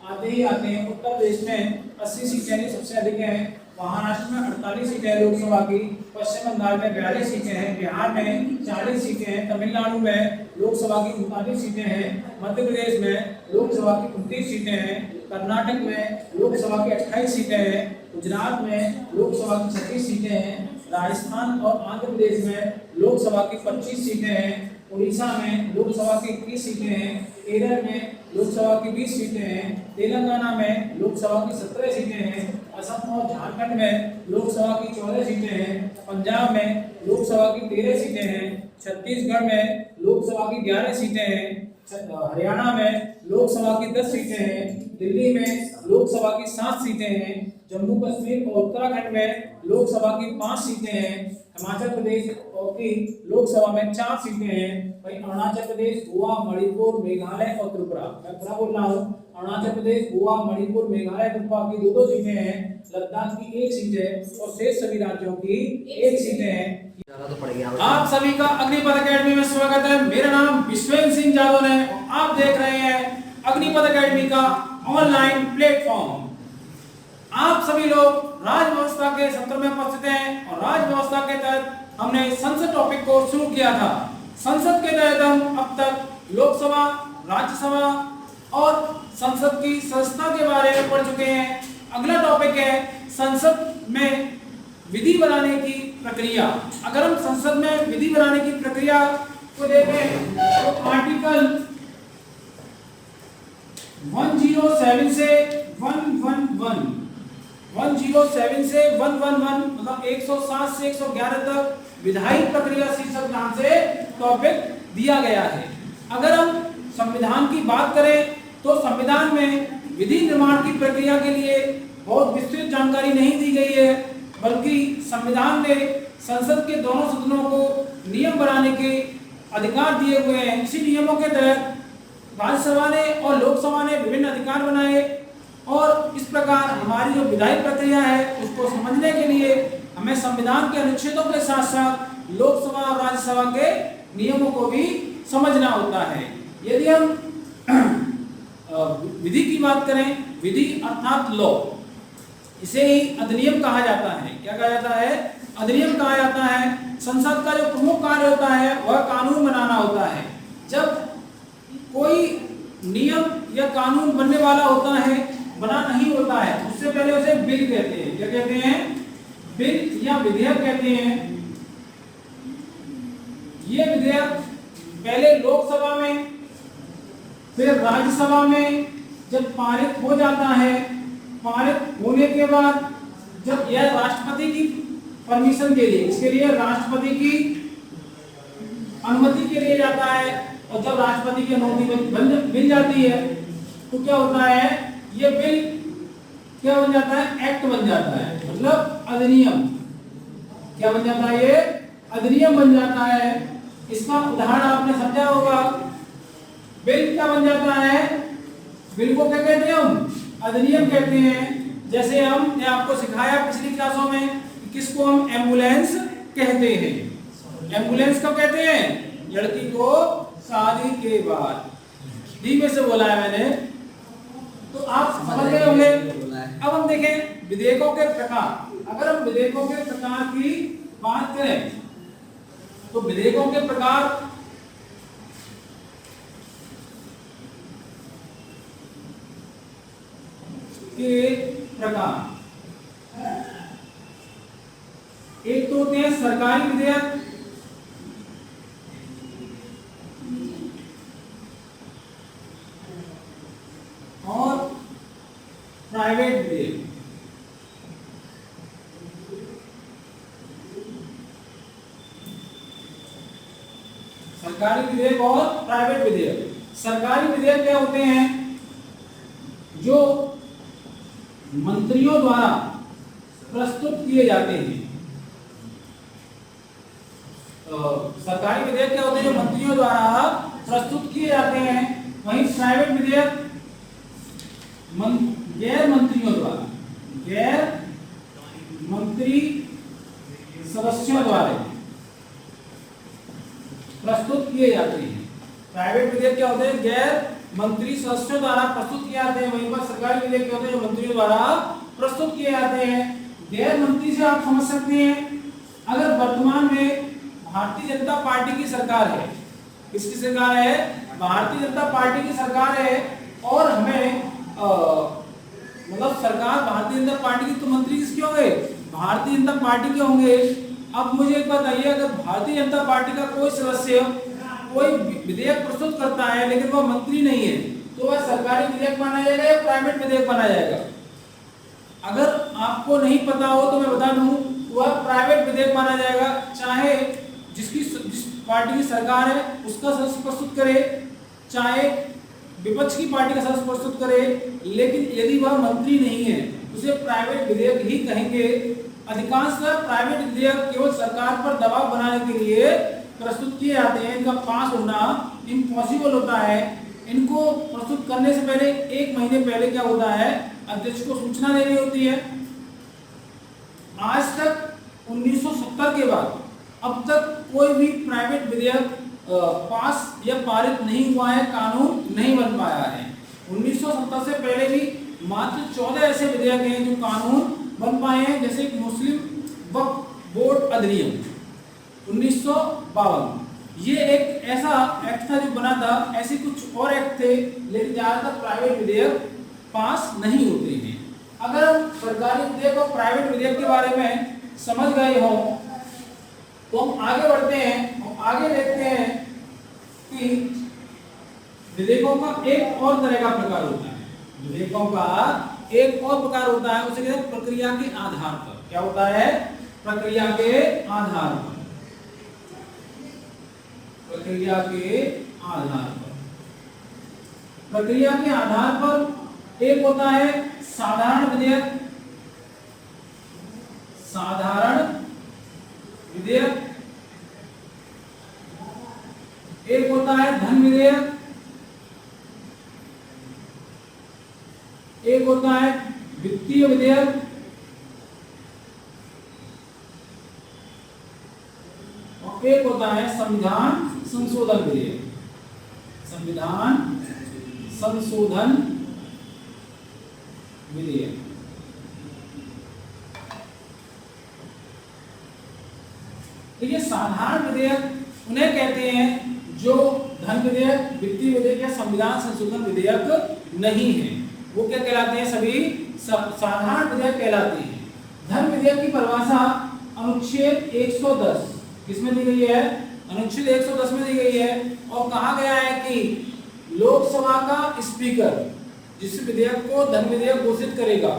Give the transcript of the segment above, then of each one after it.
आते ही आते हैं। उत्तर प्रदेश में 80 सीटें सबसे अधिक हैं, महाराष्ट्र में 48 सीटें हैं लोकसभा की, पश्चिम बंगाल में 42 सीटें हैं, बिहार में 40 सीटें हैं, तमिलनाडु में लोकसभा की 39 सीटें हैं, मध्य प्रदेश में लोकसभा की 29 सीटें हैं, कर्नाटक में लोकसभा की 28 सीटें हैं, गुजरात में लोकसभा की 36 सीटें हैं, राजस्थान और आंध्र प्रदेश में लोकसभा की 25 सीटें हैं, उड़ीसा में लोकसभा की 21 सीटें हैं, केरल में लोकसभा की 20 सीटें हैं, तेलंगाना में लोकसभा की 17 सीटें हैं, असम और झारखंड में लोकसभा की 14 सीटें हैं, पंजाब में लोकसभा की 13 सीटें हैं, छत्तीसगढ़ में लोकसभा की 11 सीटें हैं, हरियाणा में लोकसभा की 10 सीटें हैं, दिल्ली में लोकसभा की 7 सीटें हैं, जम्मू कश्मीर और उत्तराखंड में लोकसभा की 5 सीटें हैं, हिमाचल प्रदेश की लोकसभा में 4 सीटें हैं, वहीं अरुणाचल प्रदेश, गोवा, मणिपुर, मेघालय और त्रिपुरा, मैं पूरा बोल रहा हूँ, अरुणाचल प्रदेश, गोवा, मणिपुर, मेघालय, त्रिपुरा की 2-2 सीटें हैं, लद्दाख की 1 सीट है और शेष सभी राज्यों की 1 सीटें हैं। आप सभी का अग्निपथ अकेडमी में स्वागत है। मेरा नाम विश्वेंद्र सिंह जादव है और आप देख रहे हैं अग्निपथ अकेडमी का ऑनलाइन प्लेटफॉर्म। आप सभी लोग राज व्यवस्था के सत्र में उपस्थित हैं और राज व्यवस्था के तहत हमने संसद टॉपिक को शुरू किया था। संसद के तहत हम अब तक लोकसभा, राज्यसभा और संसद की सदस्यता के बारे में पढ़ चुके हैं। अगला टॉपिक है संसद में विधि बनाने की प्रक्रिया। अगर हम संसद में विधि बनाने की प्रक्रिया को देखें तो आर्टिकल 107 से 111, 107 से 111 मतलब 107 से 111 तक विधायी प्रक्रिया शीर्षक नाम से टॉपिक दिया गया है। अगर हम संविधान की बात करें तो संविधान में विधि निर्माण की प्रक्रिया के लिए बहुत विस्तृत जानकारी नहीं दी गई है, बल्कि संविधान में संसद के दोनों सदनों को नियम बनाने के अधिकार दिए हुए हैं। इसी नियमों के तहत राज्यसभा ने और लोकसभा ने विभिन्न अधिकार बनाए और इस प्रकार हमारी जो विधायी प्रक्रिया है उसको समझने के लिए हमें संविधान के अनुच्छेदों के साथ साथ लोकसभा और राज्यसभा के नियमों को भी समझना होता है। यदि हम विधि की बात करें, विधि अर्थात लॉ, इसे ही अधिनियम कहा जाता है। क्या कहा जाता है? अधिनियम कहा जाता है। संसद का जो प्रमुख कार्य होता है वह कानून बनाना होता है। जब कोई नियम या कानून बनने वाला होता है, बना नहीं होता है, उससे पहले उसे बिल कहते हैं। क्या कहते हैं? बिल या विधेयक कहते हैं। ये विधेयक पहले लोकसभा में फिर राज्यसभा में जब पारित हो जाता है, पारित होने के बाद जब यह राष्ट्रपति की परमिशन के लिए, इसके लिए राष्ट्रपति की अनुमति के लिए जाता है और जब राष्ट्रपति की अनुमति मिल जाती है तो क्या होता है? ये बिल क्या बन जाता है? एक्ट बन जाता है, मतलब अधिनियम। क्या बन जाता है? ये अधिनियम बन जाता है। इसका उदाहरण आपने समझा होगा। बिल क्या बन जाता है? बिल को क्या कहते हैं हम? अधिनियम कहते हैं। जैसे हमने आपको सिखाया पिछली क्लासों में कि किसको हम एम्बुलेंस कहते हैं। एम्बुलेंस कब कहते हैं? लड़की को शादी के बाद। धीमे से बोला है मैंने, तो आप समझ गए होंगे। अब हम देखें विधेयकों के प्रकार। अगर हम विधेयकों के प्रकार की बात करें तो विधेयकों के प्रकार एक तो होते हैं सरकारी विधेयक, और प्राइवेट विधेयक। सरकारी विधेयक और प्राइवेट विधेयक। सरकारी विधेयक क्या होते हैं? जो मंत्रियों द्वारा प्रस्तुत किए जाते हैं। सरकारी विधेयक क्या होते हैं? जो मंत्रियों द्वारा प्रस्तुत किए जाते हैं। वहीं प्राइवेट विधेयक गैर मंत्रियों द्वारा, गैर मंत्री सदस्यों द्वारा प्रस्तुत किए जाते हैं। प्राइवेट विधेयक क्या होते हैं? गैर मंत्री सदस्यों द्वारा प्रस्तुत किए जाते हैं, वहीं पर सरकारी विधेयक होते हैं जो मंत्रियों द्वारा प्रस्तुत किए जाते हैं। गैर मंत्री से आप समझ सकते हैं, अगर वर्तमान में भारतीय जनता पार्टी की सरकार है, किसकी सरकार है? भारतीय जनता पार्टी की सरकार है, और हमें मतलब सरकार भारतीय जनता पार्टी की, तो मंत्री किसके होंगे? भारतीय जनता पार्टी के होंगे। अब मुझे एक बताइए, अगर भारतीय जनता पार्टी का कोई सदस्य कोई विधेयक प्रस्तुत करता है लेकिन वह मंत्री नहीं है, तो वह सरकारी विधेयक माना जाएगा या प्राइवेट विधेयक माना जाएगा? अगर आपको नहीं पता हो तो मैं बता दूं, वह प्राइवेट विधेयक माना जाएगा। चाहे जिस पार्टी की सरकार है उसका सदस्य प्रस्तुत करे, चाहे विपक्ष की पार्टी का सदस्य प्रस्तुत करे, लेकिन यदि वह मंत्री नहीं है उसे प्राइवेट विधेयक ही कहेंगे। अधिकांशतः प्राइवेट विधेयक केवल सरकार पर दबाव बनाने के लिए प्रस्तुत किए जाते हैं। इनका पास होना इम्पॉसिबल होता है। इनको प्रस्तुत करने से पहले 1 महीने पहले क्या होता है? अध्यक्ष को सूचना देनी होती है। आज तक 1970 के बाद अब तक कोई भी प्राइवेट विधेयक पास या पारित नहीं हुआ है, कानून नहीं बन पाया है। 1970 से पहले भी मात्र 14 ऐसे विधेयक हैं जो कानून बन पाए हैं, जैसे मुस्लिम वक्फ बोर्ड अधिनियम 1952। ये एक ऐसा एक्ट था जो बना था। ऐसे कुछ और एक्ट थे, लेकिन ज्यादातर प्राइवेट विधेयक पास नहीं होते हैं। अगर हम सरकारी विधेयक और प्राइवेट विधेयक के बारे में समझ गए हो तो हम आगे बढ़ते हैं और आगे देखते हैं कि विधेयकों का एक और तरह का प्रकार होता है। विधेयकों का एक और प्रकार होता है, उसे कहते हैं प्रक्रिया के आधार पर। क्या होता है? प्रक्रिया के आधार पर। प्रक्रिया के आधार पर। प्रक्रिया के आधार पर एक होता है साधारण विधेयक, साधारण विधेयक। एक होता है धन विधेयक, एक होता है वित्तीय विधेयक, और एक होता है संविधान संशोधन विधेयक। संविधान संशोधन विधेयक। देखिए, साधारण विधेयक उन्हें कहते हैं जो धन विधेयक, वित्तीय विधेयक या संविधान संशोधन विधेयक नहीं है। वो क्या कहलाते हैं? सभी साधारण विधेयक कहलाते हैं। धन विधेयक की परिभाषा अनुच्छेद 110 किसमें दी गई है? अनुच्छेद 110 में दी गई है, और कहा गया है कि लोकसभा का स्पीकर जिस विधेयक को धन विधेयक घोषित करेगा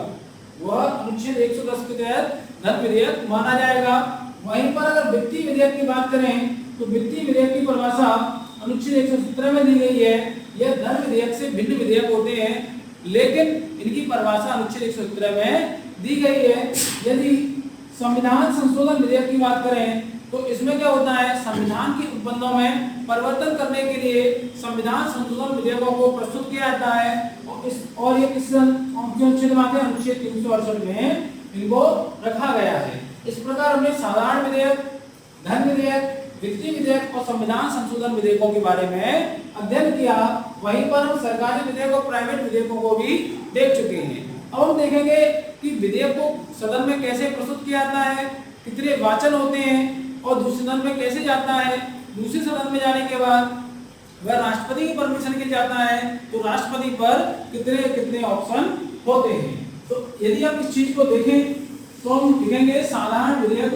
वह अनुच्छेद 110 के तहत धन विधेयक माना जाएगा। वहीं पर अगर वित्तीय विधेयक की बात करें तो वित्तीय विधेयक की परिभाषा अनुच्छेद 117 में दी गई है। यह धन विधेयक से भिन्न विधेयक होते हैं, लेकिन इनकी परिभाषा अनुच्छेद 117 में दी गई है। यदि संविधान संशोधन विधेयक की बात करें तो इसमें क्या होता है? संविधान के उपबंधों में परिवर्तन करने के लिए संविधान संशोधन विधेयकों को प्रस्तुत किया जाता है, और ये किस अनुच्छेद में आते हैं? अनुच्छेद 368 में इनको रखा गया है। इस प्रकार हमने साधारण विधेयक, धन विधेयक, वित्तीय विधेयक और संविधान संशोधन विधेयकों के बारे में अध्ययन किया। वहीं पर हम सरकारी विधेयक और प्राइवेट विधेयकों को भी देख चुके हैं। अब हम देखेंगे कि विधेयक को सदन में कैसे प्रस्तुत किया जाता है, कितने वाचन होते हैं, और दूसरे सदन में कैसे जाता है। दूसरे सदन में जाने के बाद वह राष्ट्रपति की परमिशन के जाता है, तो राष्ट्रपति पर कितने कितने ऑप्शन होते हैं। तो यदि आप इस चीज को देखें तो हम लिखेंगे साधारण विधेयक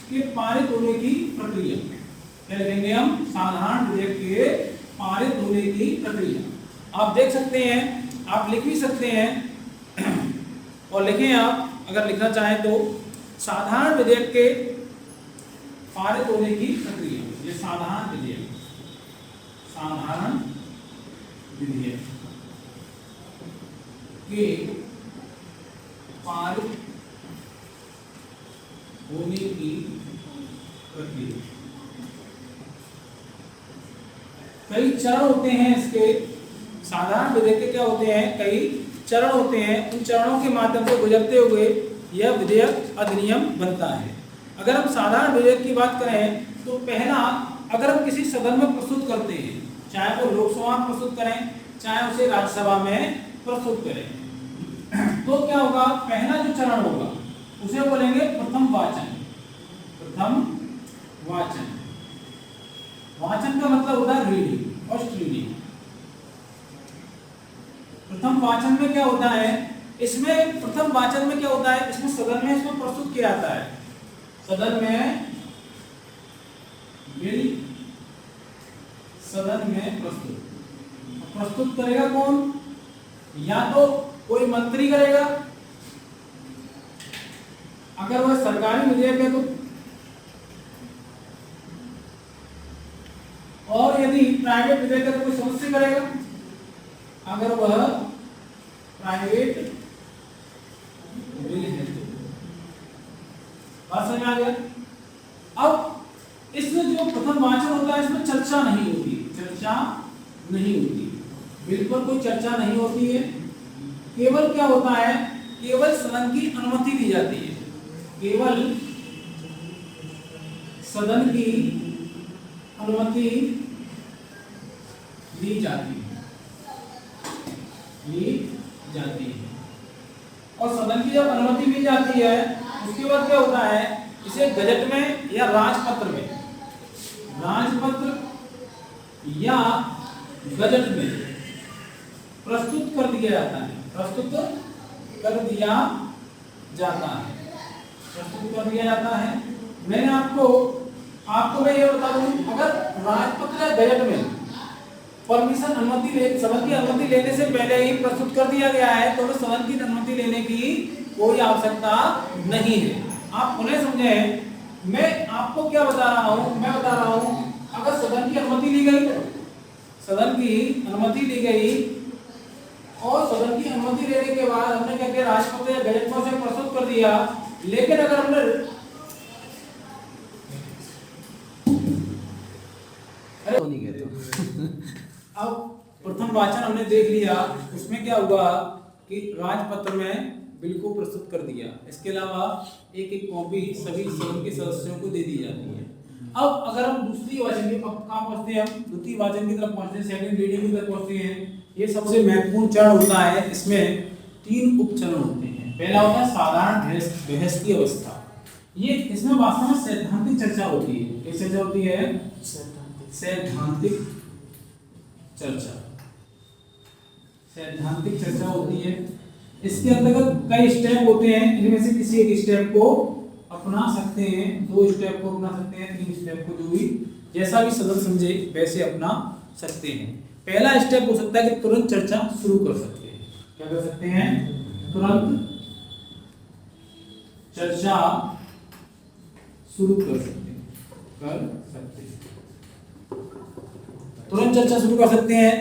के पारित होने की प्रक्रिया। क्या लिखेंगे हम? साधारण विधेयक के पारित होने की प्रक्रिया। आप देख सकते हैं, आप लिख भी सकते हैं और लिखें आप अगर लिखना चाहें तो। साधारण विधेयक के पारित होने की प्रक्रिया, ये साधारण विधेयक, साधारण विधेयक के पारित होने की प्रक्रिया। कई चरण होते हैं इसके। साधारण विधेयक के क्या होते हैं? कई चरण होते हैं। उन चरणों के माध्यम से गुजरते हुए यह विधेयक अधिनियम बनता है। अगर हम साधारण विधेयक की बात करें तो पहला, अगर हम किसी सदन में प्रस्तुत करते हैं चाहे वो लोकसभा में प्रस्तुत करें चाहे उसे राज्यसभा में प्रस्तुत करें। तो क्या होगा, पहला जो चरण होगा उसे बोलेंगे प्रथम वाचन। प्रथम वाचन, वाचन का मतलब होता है रीडिंग, फर्स्ट रीडिंग। प्रथम वाचन में क्या होता है, इसमें प्रथम वाचन में क्या होता है, इसमें सदन में इसको प्रस्तुत किया जाता है। सदन में बिल सदन में प्रस्तुत करेगा कौन, या तो कोई मंत्री करेगा, अगर वह सरकारी विधेयक है तो, और यदि प्राइवेट विधेयक है तो कोई सदस्य करेगा, अगर वह प्राइवेट बिल है तो। बात समझ में आ गया। अब इसमें जो प्रथम वाचन होता है इसमें चर्चा नहीं होती, चर्चा नहीं होती, बिल्कुल कोई चर्चा नहीं होती है। केवल क्या होता है, केवल सदन की अनुमति दी जाती है, केवल सदन की अनुमति दी जाती है। और सदन की जब अनुमति दी जाती है उसके बाद क्या होता है, इसे गजट में या राजपत्र में, राजपत्र या गजट में प्रस्तुत कर दिया जाता है, प्रस्तुत कर दिया जाता है। मैंने आपको मैं ये बता दूं, अगर राजपत्र या गजट में परमिशन सदन की अनुमति लेने से पहले ही प्रस्तुत कर दिया गया है तो सदन की अनुमति लेने की कोई आवश्यकता नहीं है। आप उन्हें समझें, मैं आपको क्या बता रहा हूं, मैं बता रहा हूं अगर सदन की अनुमति ली गई, सदन की अनुमति ली गई और सदन की अनुमति लेने के बाद हमने क्या किया, राजपत्र या गजट में उसे प्रस्तुत कर दिया, लेकिन अगर हमने अब प्रथम वाचन हमने देख लिया, उसमें क्या हुआ कि राजपत्र में बिल को प्रस्तुत कर दिया, इसके अलावा एक एक कॉपी सभी सदन के सदस्यों को दे दी जाती है। अब अगर हम दूसरी वाचन की, अब कहाँ पहुंचते हैं, हम द्वितीय वाचन की तरफ पहुंचते हैं, सेकंड रीडिंग की तरफ पहुंचते हैं। ये सबसे महत्वपूर्ण चरण होता है, इसमें 3 उपचरण होते हैं। पहला होता है साधारण बहस की अवस्था, ये इसमें वास्तव में सैद्धांतिक चर्चा होती है। किस चर्चा होती है, सैद्धांतिक चर्चा, सैद्धांतिक चर्चा होती है। इसके अंतर्गत कई स्टेप होते हैं, इनमें से किसी एक स्टेप को अपना सकते हैं, 2 स्टेप को अपना सकते हैं, 3 स्टेप को, जो भी जैसा भी सदन समझे वैसे अपना सकते हैं। पहला स्टेप हो सकता है कि तुरंत चर्चा शुरू कर सकते हैं। क्या कर सकते हैं, तुरंत चर्चा शुरू कर सकते हैं, तुरंत चर्चा शुरू कर सकते हैं।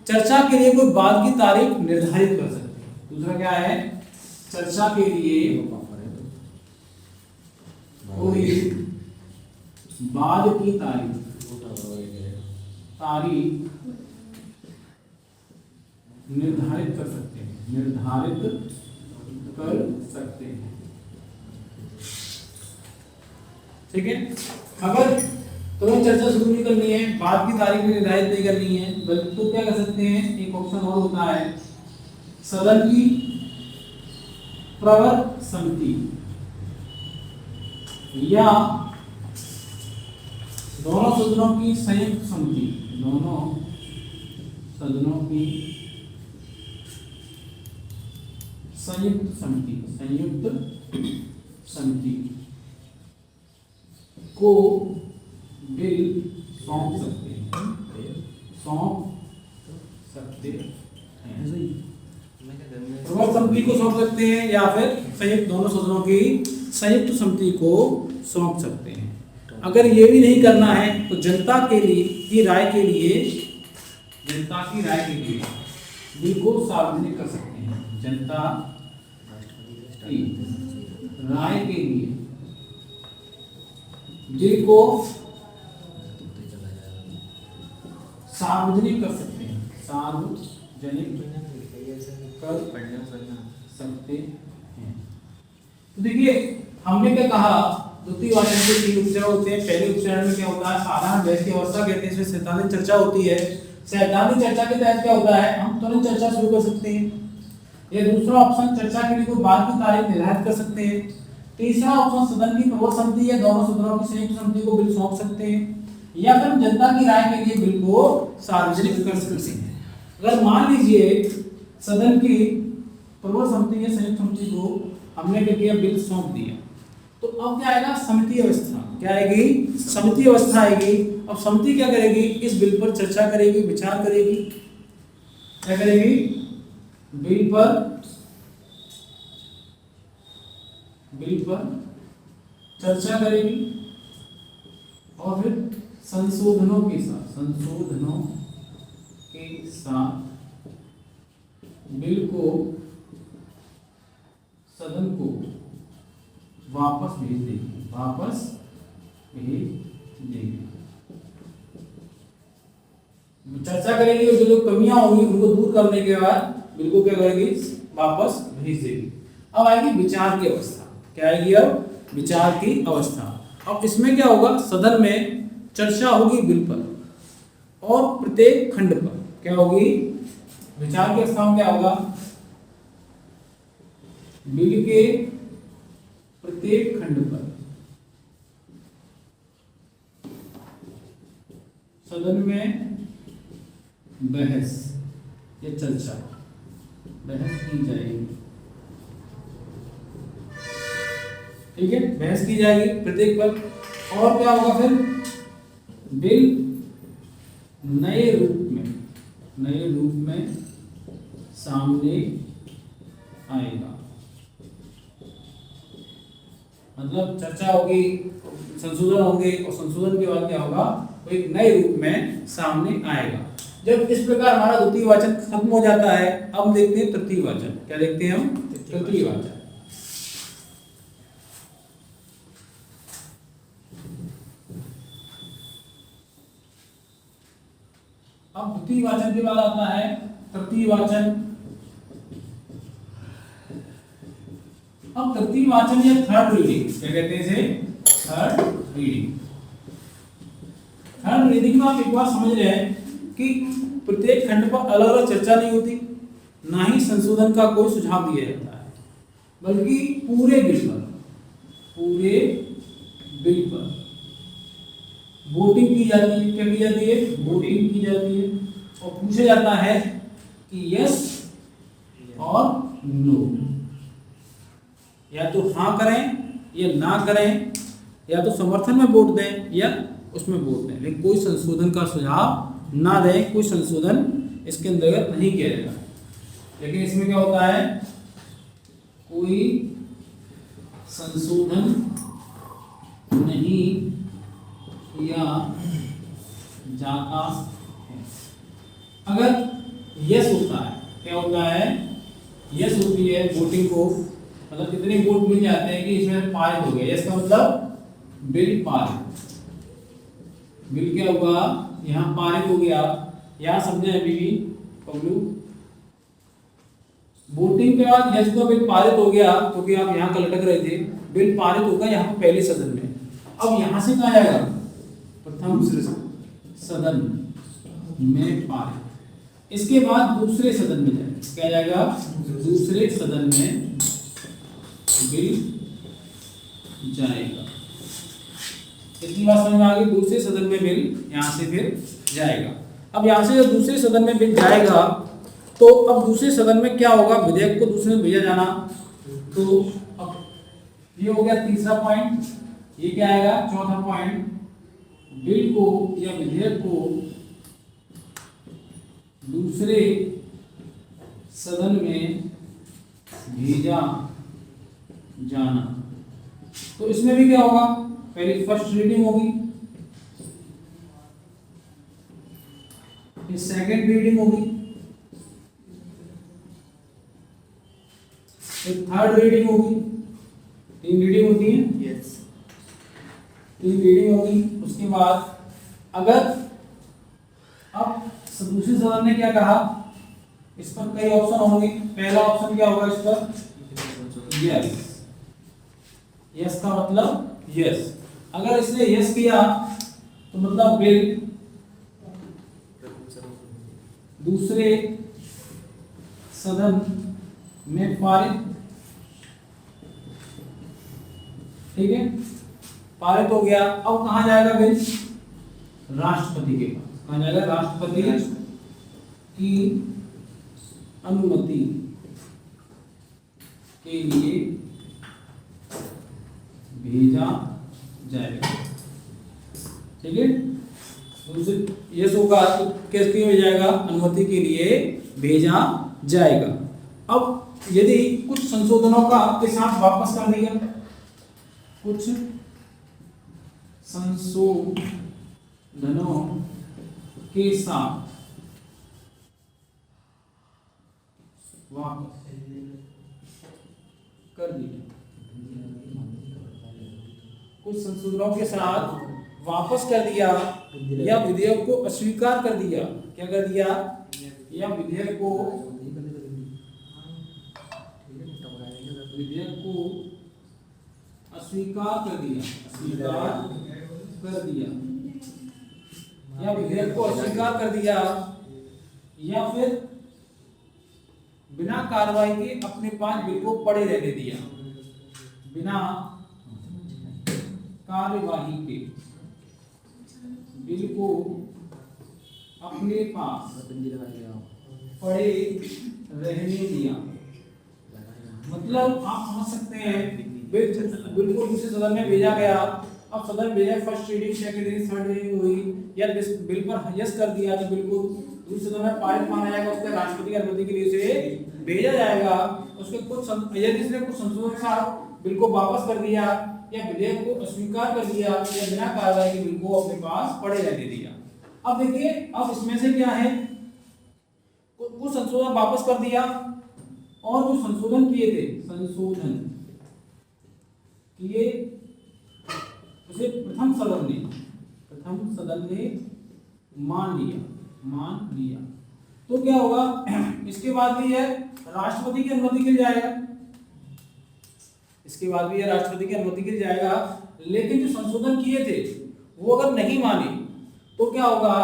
चर्चा के लिए कोई बाद की तारीख निर्धारित कर सकते हैं। दूसरा क्या है, चर्चा के लिए कोई बाद की तारीख निर्धारित कर सकते हैं, निर्धारित कर सकते हैं। ठीक है, अगर तुरंत चर्चा शुरू नहीं करनी है, बाद की तारीख निर्धारित नहीं करनी है, तो क्या कर सकते हैं, एक ऑप्शन और होता है, सदन की प्रवर समिति या दोनों सदनों की संयुक्त समिति, दोनों सदनों की संयुक्त समिति को बिल सौंप सकते हैं, प्रवर समिति को सौंप सकते हैं या फिर संयुक्त दोनों सदनों की संयुक्त समिति को सौंप सकते हैं। अगर ये भी नहीं करना है तो जनता की राय के लिए बिल को सार्वजनिक कर सकते हैं। जनता की राय के लिए बिल को सार्वजनिक कर सकते हैं, सार्वजनिक कर सकते हैं। तो देखिए हमने क्या कहा, द्वितीय वाचन के 3 उपचरण होते हैं। पहले उपचरण में क्या होता है, साधारण बहस की अवस्था कहते हैं, इसमें सैद्धांतिक चर्चा होती है। सैद्धांतिक चर्चा के तहत क्या होता है, हम तुरंत चर्चा शुरू कर सकते हैं। ये दूसरा ऑप्शन, चर्चा के लिए कोई बाद की तारीख निर्धारित कर सकते हैं। तीसरा ऑप्शन, सदन की प्रबल समिति या दोनों सदनों की संयुक्त समिति को बिल सौंप सकते हैं, या फिर जनता की राय के लिए बिल को सार्वजनिक कर सकते हैं। अगर मान लीजिए सदन की प्रबल समिति या संयुक्त समिति को हमने क्या किया, बिल सौंप दिया, तो अब क्या आएगा, समिति अवस्था। क्या आएगी, समिति अवस्था आएगी। अब समिति क्या करेगी, इस बिल पर चर्चा करेगी, विचार करेगी। क्या करेगी, बिल पर चर्चा करेगी और फिर संशोधनों के साथ बिल को सदन को वापस भेज देगी। चर्चा करेगी और जो कमियां होंगी उनको दूर करने के बाद बिल को क्या करेगी, वापस भेज देगी। अब आएगी विचार की अवस्था। क्या आएगी, अब विचार की अवस्था। अब इसमें क्या होगा, सदन में चर्चा होगी बिल पर और प्रत्येक खंड पर क्या होगी, विचार की अवस्था में क्या होगा, बिल के प्रत्येक खंड पर सदन में बहस या चर्चा, बहस की जाएगी। ठीक है, बहस की जाएगी प्रत्येक पर। और क्या होगा, फिर बिल नए रूप में सामने आएगा। मतलब चर्चा होगी, संशोधन होंगे और संशोधन के बाद क्या होगा, वो एक नए रूप में सामने आएगा। जब इस प्रकार हमारा द्वितीय वाचन खत्म हो जाता है, अब देखते हैं तृतीय वाचन। क्या देखते हैं हम, तृतीय वाचन। अब द्वितीय वाचन के बाद आता है तृतीय वाचन। अब तृतीय वाचन या थर्ड रीडिंग, क्या कहते हैं इसे, थर्ड रीडिंग। थर्ड रीडिंग में आप एक बार समझ रहे हैं कि प्रत्येक खंड पर अलग अलग चर्चा नहीं होती, ना ही संशोधन का कोई सुझाव दिया जाता है, बल्कि पूरे बिल पर वोटिंग की जाती है। क्या की जाती है, वोटिंग की जाती है और पूछा जाता है कि यस और नो, या तो हाँ करें या ना करें, या तो समर्थन में वोट दें या उसमें वोट दें, लेकिन कोई संशोधन का सुझाव ना दें, कोई संशोधन इसके अंतर्गत नहीं किया जाता। लेकिन इसमें क्या होता है, कोई संशोधन नहीं किया जाता है। अगर यस होता है, क्या होता है, यस होती है वोटिंग को, मतलब कितने वोट मिल जाते हैं कि इसमें पारित हो गया। यस का मतलब बिल पारित, बिल क्या होगा, यहाँ पारित हो गया। यहाँ समझे अभी भी पब्लू, वोटिंग के बाद यस का बिल पारित हो गया, क्योंकि आप यहाँ का लटक रहे थे, बिल पारित होगा यहाँ पर पहले सदन में। अब यहाँ से कहाँ जाएगा, प्रथम सदन में पारित, इसके बाद दूसरे सदन में जाएगा। क्या जाएगा, दूसरे सदन में बिल जाएगा। इतनी बात समझ में आ गई, दूसरे सदन में बिल यहाँ से फिर जाएगा। अब यहाँ से जब दूसरे सदन में बिल जाएगा, तो अब दूसरे सदन में क्या होगा, विधेयक को दूसरे में भेजा जाना। तो अब ये हो गया तीसरा पॉइंट। ये क्या आएगा, चौथा पॉइंट, बिल को या विधेयक को दूसरे सदन में भेजा जाना। तो इसमें भी क्या होगा, पहले फर्स्ट रीडिंग होगी, फिर सेकंड रीडिंग होगी, फिर थर्ड रीडिंग होगी। 3 रीडिंग होती है, यस, 3 रीडिंग होगी। उसके बाद अगर अब दूसरे सदन ने क्या कहा, इस पर कई ऑप्शन होंगे। पहला ऑप्शन क्या होगा इस पर, यस, यस का मतलब यस। अगर इसने यस किया तो मतलब बिल दूसरे सदन में पारित, ठीक है, पारित हो गया। अब कहाँ जाएगा भाई? राष्ट्रपति के पास। कहाँ जाएगा? राष्ट्रपति की अनुमति के लिए भेजा जाएगा, ठीक है। ये होगा तो किसके हो जाएगा? अनुमति के लिए भेजा जाएगा। अब यदि कुछ संशोधनों का के साथ वापस कर दिया, कुछ संशोधनों के साथ वापस कर दिया, कुछ संशोधनों के साथ वापस कर दिया या विधेयक को अस्वीकार कर दिया। क्या कर दिया? या विधेयक को अस्वीकार कर दिया, अस्वीकार कर दिया, या विधेयक को अस्वीकार कर दिया, या फिर बिना कार्रवाई के अपने पास बिल को पड़े रहने दिया, बिना कार्यवाही के बिल को अपने पास पड़े रहने दिया। मतलब आप समझ सकते हैं, बिल को दूसरे सदन में भेजा गया। अब सदन में भेजा, first reading, second reading, third reading हुई, या बिल पर यस कर दिया तो बिल को दूसरे सदन में पारित माना जाएगा। उसके राष्ट्रपति की अनुमति के लिए उसे भेजा जाएगा। उसके कुछ यदि इसने कुछ संशोधन के साथ बिल को वापस कर दिया या विधेयक को अस्वीकार कर दिया या बिना कार्रवाई के बिल को अपने पास पड़े रहने दिया। अब देखिए, अब इसमें से क्या है? कुछ संशोधन वापस कर दिया और जो संशोधन किए थे, संशोधन किए उसे प्रथम सदन ने मान लिया तो क्या होगा? इसके बाद भी है राष्ट्रपति की अनुमति के लिए जाएगा, इसके बाद भी है राष्ट्रपति की अनुमति के लिए जाएगा। लेकिन जो संशोधन किए थे वो अगर नहीं माने तो क्या होगा?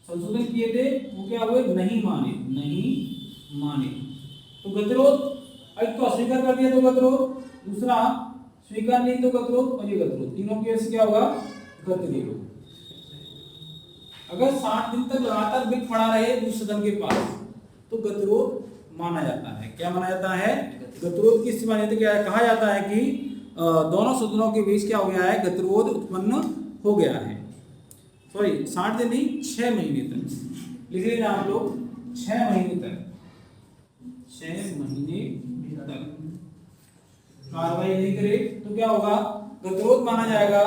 संशोधन किए थे वो क्या हुए? नहीं माने तो गतिरोध, एक तो अस्वीकार कर दिया तो गतिरोध, दूसरा स्वीकार नहीं तो गतिरोध, और ये गतिरोध, तीनों की वजह से क्या होगा? गतिरोध। अगर 60 दिन तक लगातार बिल पड़ा रहे दूसरे सदन के पास तो गतिरोध माना जाता है। क्या माना जाता है? गतिरोध की स्थिति मानी जाती है। क्या कहा जाता है कि दोनों सदनों के बीच क्या हो गया है? गतिरोध उत्पन्न हो गया है। सॉरी, 60 दिन नहीं, 6 महीने तक लिख लेना आप लोग, 6 महीने तक कार्रवाई नहीं करे तो क्या होगा? गतिरोध माना जाएगा।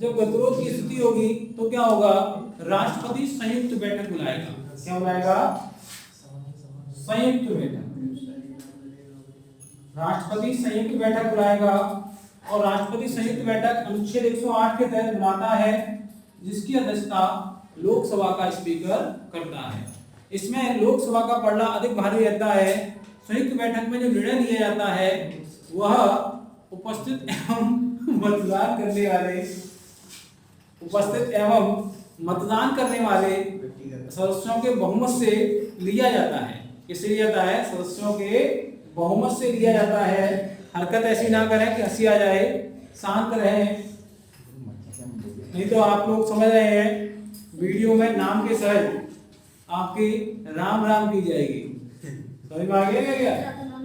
जब गतिरोध की स्थिति होगी तो क्या होगा? राष्ट्रपति संयुक्त बैठक बुलाएगा। क्या बुलाएगा? संयुक्त बैठक। राष्ट्रपति संयुक्त बैठक बुलाएगा और राष्ट्रपति संयुक्त बैठक अनुच्छेद 108 के तहत बुलाता है, जिसकी अध्यक्षता लोकसभा का स्पीकर करता है। इसमें लोकसभा का पलड़ा अधिक भारी रहता है। संयुक्त बैठक में जो निर्णय लिया जाता है वह उपस्थित एवं मतदान करने वाले सदस्यों के बहुमत से लिया जाता है। किससे लिया जाता है? सदस्यों के बहुमत से लिया जाता है। हरकत ऐसी ना करें कि हंसी आ जाए, शांत रहें, नहीं तो आप लोग समझ रहे हैं वीडियो में नाम के सहज आपकी राम की जाएगी। समझ में आ गया क्या?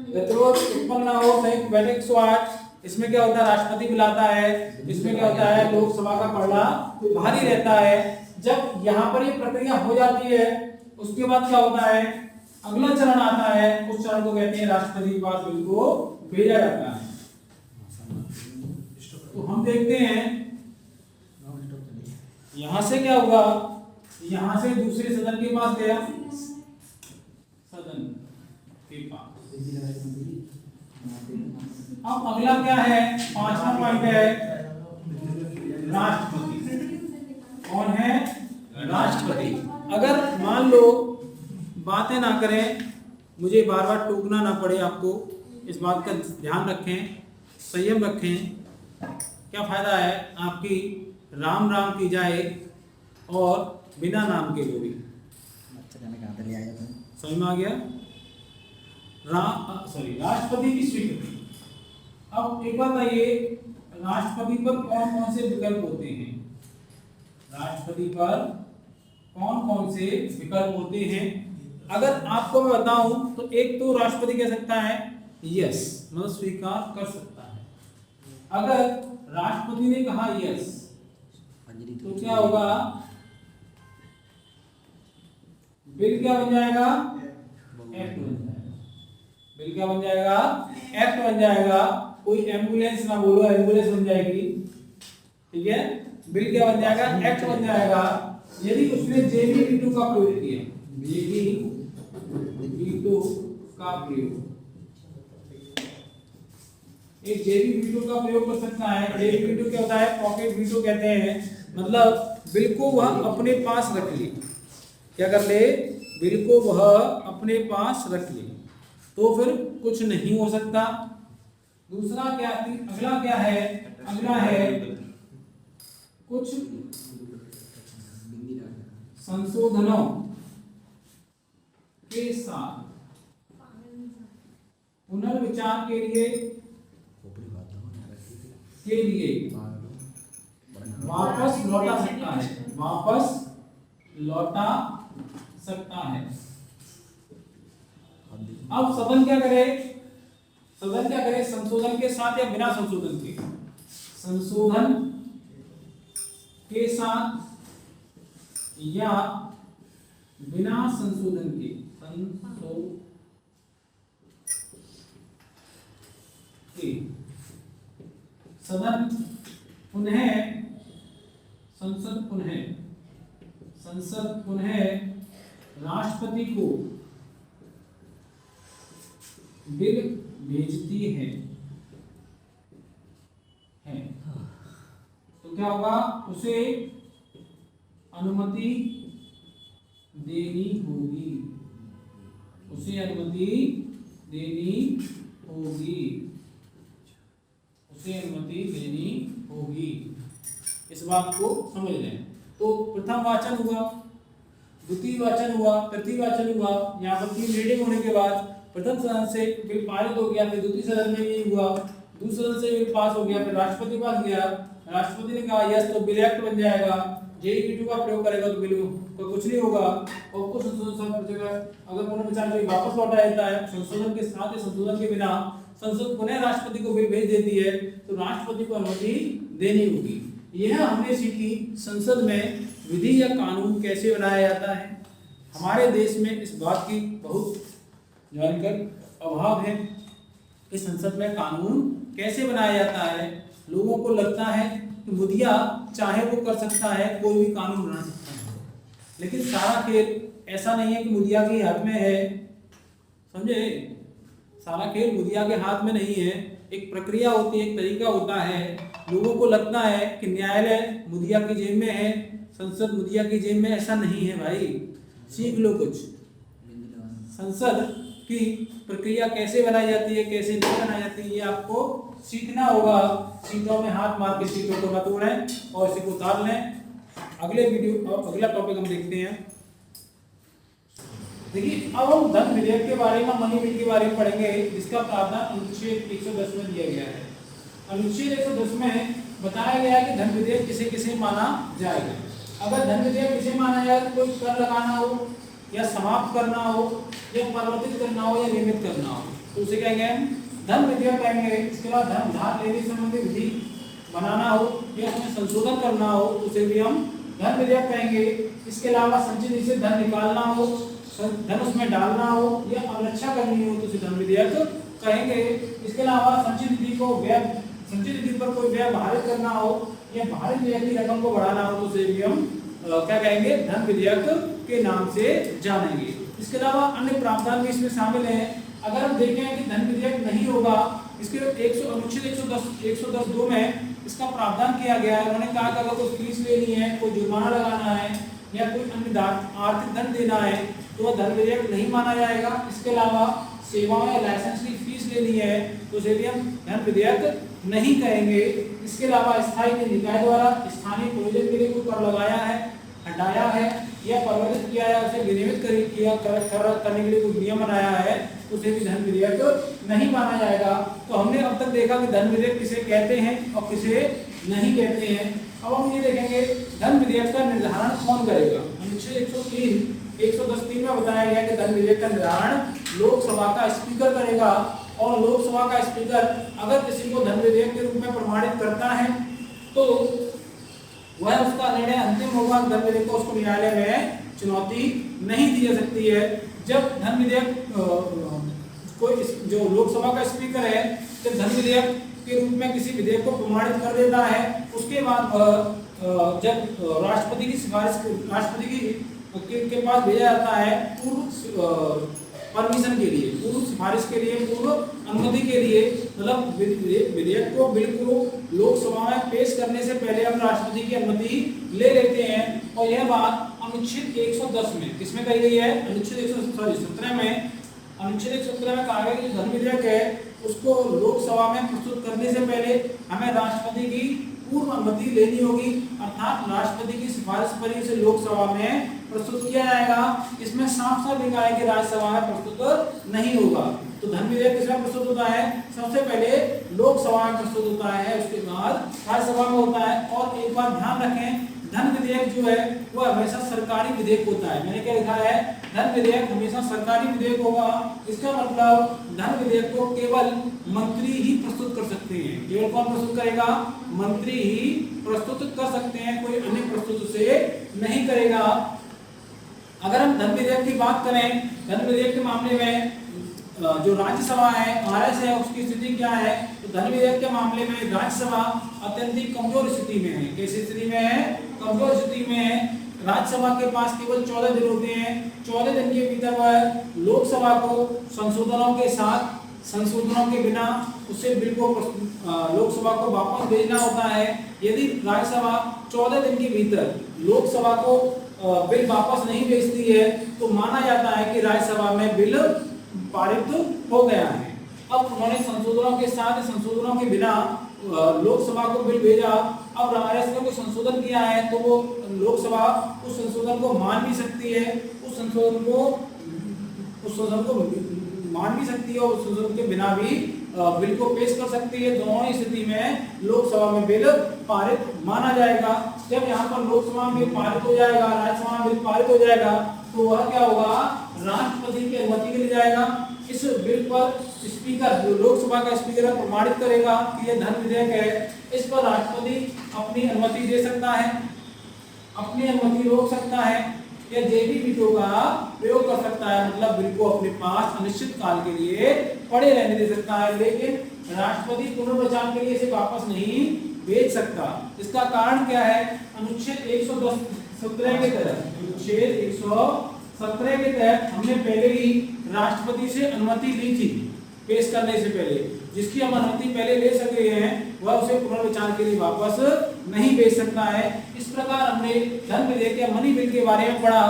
गतिरोध उत्पन्न ना हो, संयुक्त बैठक 108, इसमें क्या होता है? राष्ट्रपति बुलाता है। इसमें क्या होता है? लोकसभा का पलड़ा भारी रहता है। जब यहाँ पर ये प्रक्रिया हो जाती है उसके बाद क्या होता है? अगला चरण आता है, उस चरण को कहते हैं राष्ट्रपति के पास बिल को भेजा जाता है। तो हम देखते हैं यहां से क्या हुआ? यहां से दूसरे सदन के पास गया, सदन के पास। अब अगला क्या है? 5वां पॉइंट है राष्ट्रपति। कौन है? राष्ट्रपति। अगर मान लो बातें ना करें, मुझे बार बार टोकना ना पड़े, आपको इस बात का ध्यान रखें, संयम रखें। क्या फायदा है? आपकी राम की जाए और बिना नाम के लोग समझ में आ गया? राष्ट्रपति की स्वीकृति। अब एक बात आइए, राष्ट्रपति पर कौन कौन से विकल्प होते हैं? राष्ट्रपति पर कौन कौन से विकल्प होते हैं? अगर आपको मैं बताऊं तो एक तो राष्ट्रपति कह सकता है यस, मतलब स्वीकार कर सकता है। अगर राष्ट्रपति ने कहा यस तो क्या होगा? बिल क्या बन जाएगा? एक्ट बन जाएगा। बिल क्या बन जाएगा? एक्ट बन जाएगा। कोई एम्बुलेंस ना बोलो, एम्बुलेंस बन जाएगी। ठीक है, बिल क्या बन जाएगा? एक्ट बन जाएगा। यदि उसने जेबी वीटो का प्रयोग किया, जेबी वीटो का प्रयोग, एक जेबी वीटो का प्रयोग कर सकता है। जेबी वीटो क्या होता है? पॉकेट वीटो कहते हैं, मतलब बिल को वह अपने पास रख ले। क्या कर ले? बिल को वह अपने पास रख ले, तो फिर कुछ नहीं हो सकता। दूसरा क्या, अगला क्या है? अगला है कुछ संशोधनों के साथ पुनर्विचार के लिए वापस लौटा सकता है, वापस लौटा सकता है। अब सदन क्या करे? सदन क्या करे? संशोधन के साथ या बिना संशोधन के? संशोधन के साथ या बिना संशोधन के? सदन पुनः, संसद पुनः राष्ट्रपति को बिल भेजती है। तो क्या होगा? उसे अनुमति देनी होगी, उसे अनुमति देनी होगी, उसे अनुमति देनी होगी। इस बात को समझ लें। तो प्रथम वाचन हुआ, द्वितीय वाचन हुआ, तृतीय वाचन हुआ। यहाँ पर 3 रीडिंग होने के बाद प्रथम सदन से बिल पारित हो गया, फिर द्वितीय सदन में भी हुआ, दूसरे सदन से बिल पास हो गया, फिर राष्ट्रपति पास गया। राष्ट्रपति ने कहा यस, तो बिल एक्ट बन जाएगा। जेई वीटो का प्रयोग करेगा तो बिल को कुछ नहीं होगा और कुछ संशोधन अगर पुनर्विचार के वापस लौटा जाता है, संशोधन के साथ या संशोधन के बिना संसद पुनः राष्ट्रपति को बिल भेज देती है, तो राष्ट्रपति को अनुमति देनी होगी। यह हमने सीखी संसद में विधि या कानून कैसे बनाया जाता है। हमारे देश में इस बात की बहुत जानकारी अभाव है कि संसद में कानून कैसे बनाया जाता है। लोगों को लगता है कि मुखिया चाहे वो कर सकता है, कोई भी कानून बना सकता है, लेकिन सारा खेल ऐसा नहीं है कि मुखिया के हाथ में है। समझे? सारा खेल मुखिया के हाथ में नहीं है। एक प्रक्रिया होती है, एक तरीका होता है। लोगों को लगता है कि न्यायालय मुखिया की जेब में है, संसद मुखिया की जेब में। ऐसा नहीं है भाई, सीख लो कुछ। संसद की प्रक्रिया कैसे बनाई जाती है, कैसे नहीं बनाई जाती है, ये आपको सीखना होगा। सीटों में हाथ मार के सीटों को मत उड़ाएं और इसी को उतार लें। अगले वीडियो और अगला टॉपिक हम देखते हैं। देखिए, अब हम धन विधेयक के बारे में, मनी बिल के बारे में पढ़ेंगे, जिसका प्रावधान अनुच्छेद 110 में दिया गया है। अनुच्छेद 110 में बताया गया है कि धन विधेयक किसे किसे माना जाएगा। अगर धन विधेयक किसे माना जाए तो कोई कर लगाना हो या समाप्त करना हो या परिवर्तित करना हो या नियमित करना हो तो उसे कहेंगे धन विधेयक कहेंगे। इसके बाद धन उधार लेने संबंधी विधि बनाना हो या उसमें संशोधन करना हो तो उसे भी हम धन विधेयक कहेंगे। इसके अलावा संचित निधि से धन निकालना हो, धन उसमें डालना हो या अवरक्षा करनी हो तो उसे धन विधेयक कहेंगे। इसके अलावा संचित निधि को संचित निधि पर कोई व्यय भारित करना हो या भारित व्यय की रकम को बढ़ाना हो तो उसे भी हम क्या कहेंगे? धन विधेयक के नाम से जानेंगे। इसके अलावा अन्य प्रावधान भी इसमें शामिल हैं। अगर हम देखें कि धन विधेयक नहीं होगा, इसके अनुच्छेद 110(2) में इसका प्रावधान किया गया है। उन्होंने कहा कि अगर कोई फीस लेनी है, कोई जुर्माना लगाना है या कोई अन्य आर्थिक दंड देना है तो वह धन विधेयक नहीं माना जाएगा। इसके अलावा सेवाओं या लाइसेंस की फीस लेनी है तो उसे भी हम धन विधेयक नहीं कहेंगे। इसके अलावा स्थायी निकाय द्वारा स्थानीय प्रयोजन के लिए कोई कर लगाया है, हटाया है या परिवर्तित किया या उसे विनियमित करने के लिए कोई नियम बनाया है, उसे भी धन विधेयक नहीं माना जाएगा। तो हमने अब तक देखा कि धन विधेयक किसे कहते हैं और किसे नहीं कहते हैं। अब हम ये देखेंगे धन विधेयक का निर्धारण कौन करेगा। अनुच्छेद 110(3) में बताया गया कि धन विधेयक का निर्धारण लोकसभा का स्पीकर करेगा, और लोकसभा का स्पीकर अगर किसी को धन विधेयक के रूप में प्रमाणित करता है तो वह उसका निर्णय अंतिम होगा। धन विधेयक को उसको न्यायालय में चुनौती नहीं दी जा सकती है। जब धन विधेयक कोई जो लोकसभा का स्पीकर है जब धन विधेयक के रूप में किसी विधेयक को प्रमाणित कर देता है, उसके बाद जब राष्ट्रपति की सिफारिश के पास भेजा जाता है पूर्व परमिशन के लिए, पूर्व सिफारिश के लिए, पूर्व अनुमति के लिए, मतलब विधेयक को बिल को लोकसभा में पेश करने से पहले हम राष्ट्रपति की अनुमति ले लेते हैं। और यह बात अनुच्छेद 110 में किसमें कही गई है? अनुच्छेद 117 में। अनुच्छेद 117 में कहा गया कि धन विधेयक है उसको लोकसभा में प्रस्तुत करने से पहले हमें राष्ट्रपति की पूर्व अनुमति लेनी होगी, अर्थात राष्ट्रपति की सिफारिश पर ही इसे लोकसभा में प्रस्तुत किया जाएगा। इसमें साफ साफ लिखा है कि राज्यसभा में प्रस्तुत नहीं होगा। तो धन विधेयक किसमें प्रस्तुत होता है? सबसे पहले लोकसभा में प्रस्तुत होता है, उसके बाद राज्यसभा में होता है। और एक बात ध्यान रखें, धन विधेयक जो है वो हमेशा सरकारी विधेयक होता है। मैंने क्या लिखा है? धन विधेयक हमेशा सरकारी विधेयक होगा। इसका मतलब धन विधेयक को केवल मंत्री ही प्रस्तुत कर सकते हैं। केवल कौन प्रस्तुत करेगा? मंत्री ही प्रस्तुत कर सकते हैं, कोई अन्य प्रस्तुत उसे नहीं करेगा। अगर हम धन विधेयक की बात करें, धन विधेयक के मामले में जो राज्यसभा है, आरएस है, उसकी स्थिति क्या है? तो धन विधेयक के मामले में राज्यसभा अत्यंत कमजोर स्थिति में है। कैसी स्थिति में है? कमजोर स्थिति में है। राज्यसभा के पास केवल 14 दिन होते हैं। 14 दिन के भीतर वह लोकसभा को संशोधनों के साथ, संशोधनों के बिना उसे बिल को लोकसभा को वापस भेजना होता है। यदि राज्यसभा 14 दिन के भीतर लोकसभा को बिल वापस नहीं भेजती है तो माना जाता है कि राज्यसभा में बिल पारित हो गया है। अब उन्होंने संशोधनों के साथ, संशोधनों के बिना लोकसभा को बिल भेजा। अब आरएस ने कोई संशोधन किया है तो वो लोकसभा उस संशोधन को मान भी सकती है, उस संशोधन को मान भी सकती है और उस संशोधन के बिना भी बिल को पेश कर सकती है। दोनों ही स्थिति में लोकसभा में बिल पारित माना जाएगा। जब यहाँ पर लोकसभा में बिल पारित हो जाएगा, राज्यसभा में बिल पारित हो जाएगा तो वह क्या होगा? राष्ट्रपति की अनुमति के लिए जाएगा। इस बिल पर स्पीकर, जो लोकसभा का स्पीकर प्रमाणित करेगा कि यह धन विधेयक है। इस पर राष्ट्रपति अपनी अनुमति दे सकता है, अपनी अनुमति रोक सकता है या जेबी वीटो का प्रयोग कर सकता है। मतलब बिल को अपने पास अनिश्चित काल के लिए पड़े रहने दे सकता है, लेकिन राष्ट्रपति पुनर्विचार के लिए इसे वापस नहीं भेज सकता। इसका कारण क्या है? अनुच्छेद 117 के तहत, अनुच्छेद 117 के तहत हमने पहले ही राष्ट्रपति से अनुमति ली थी पेश करने से पहले। जिसकी हम अनुमति पहले ले सके हैं वह उसे पुनर्विचार के लिए वापस नहीं भेज सकता है। इस प्रकार हमने धन विधेयक या मनी बिल के बारे में पढ़ा।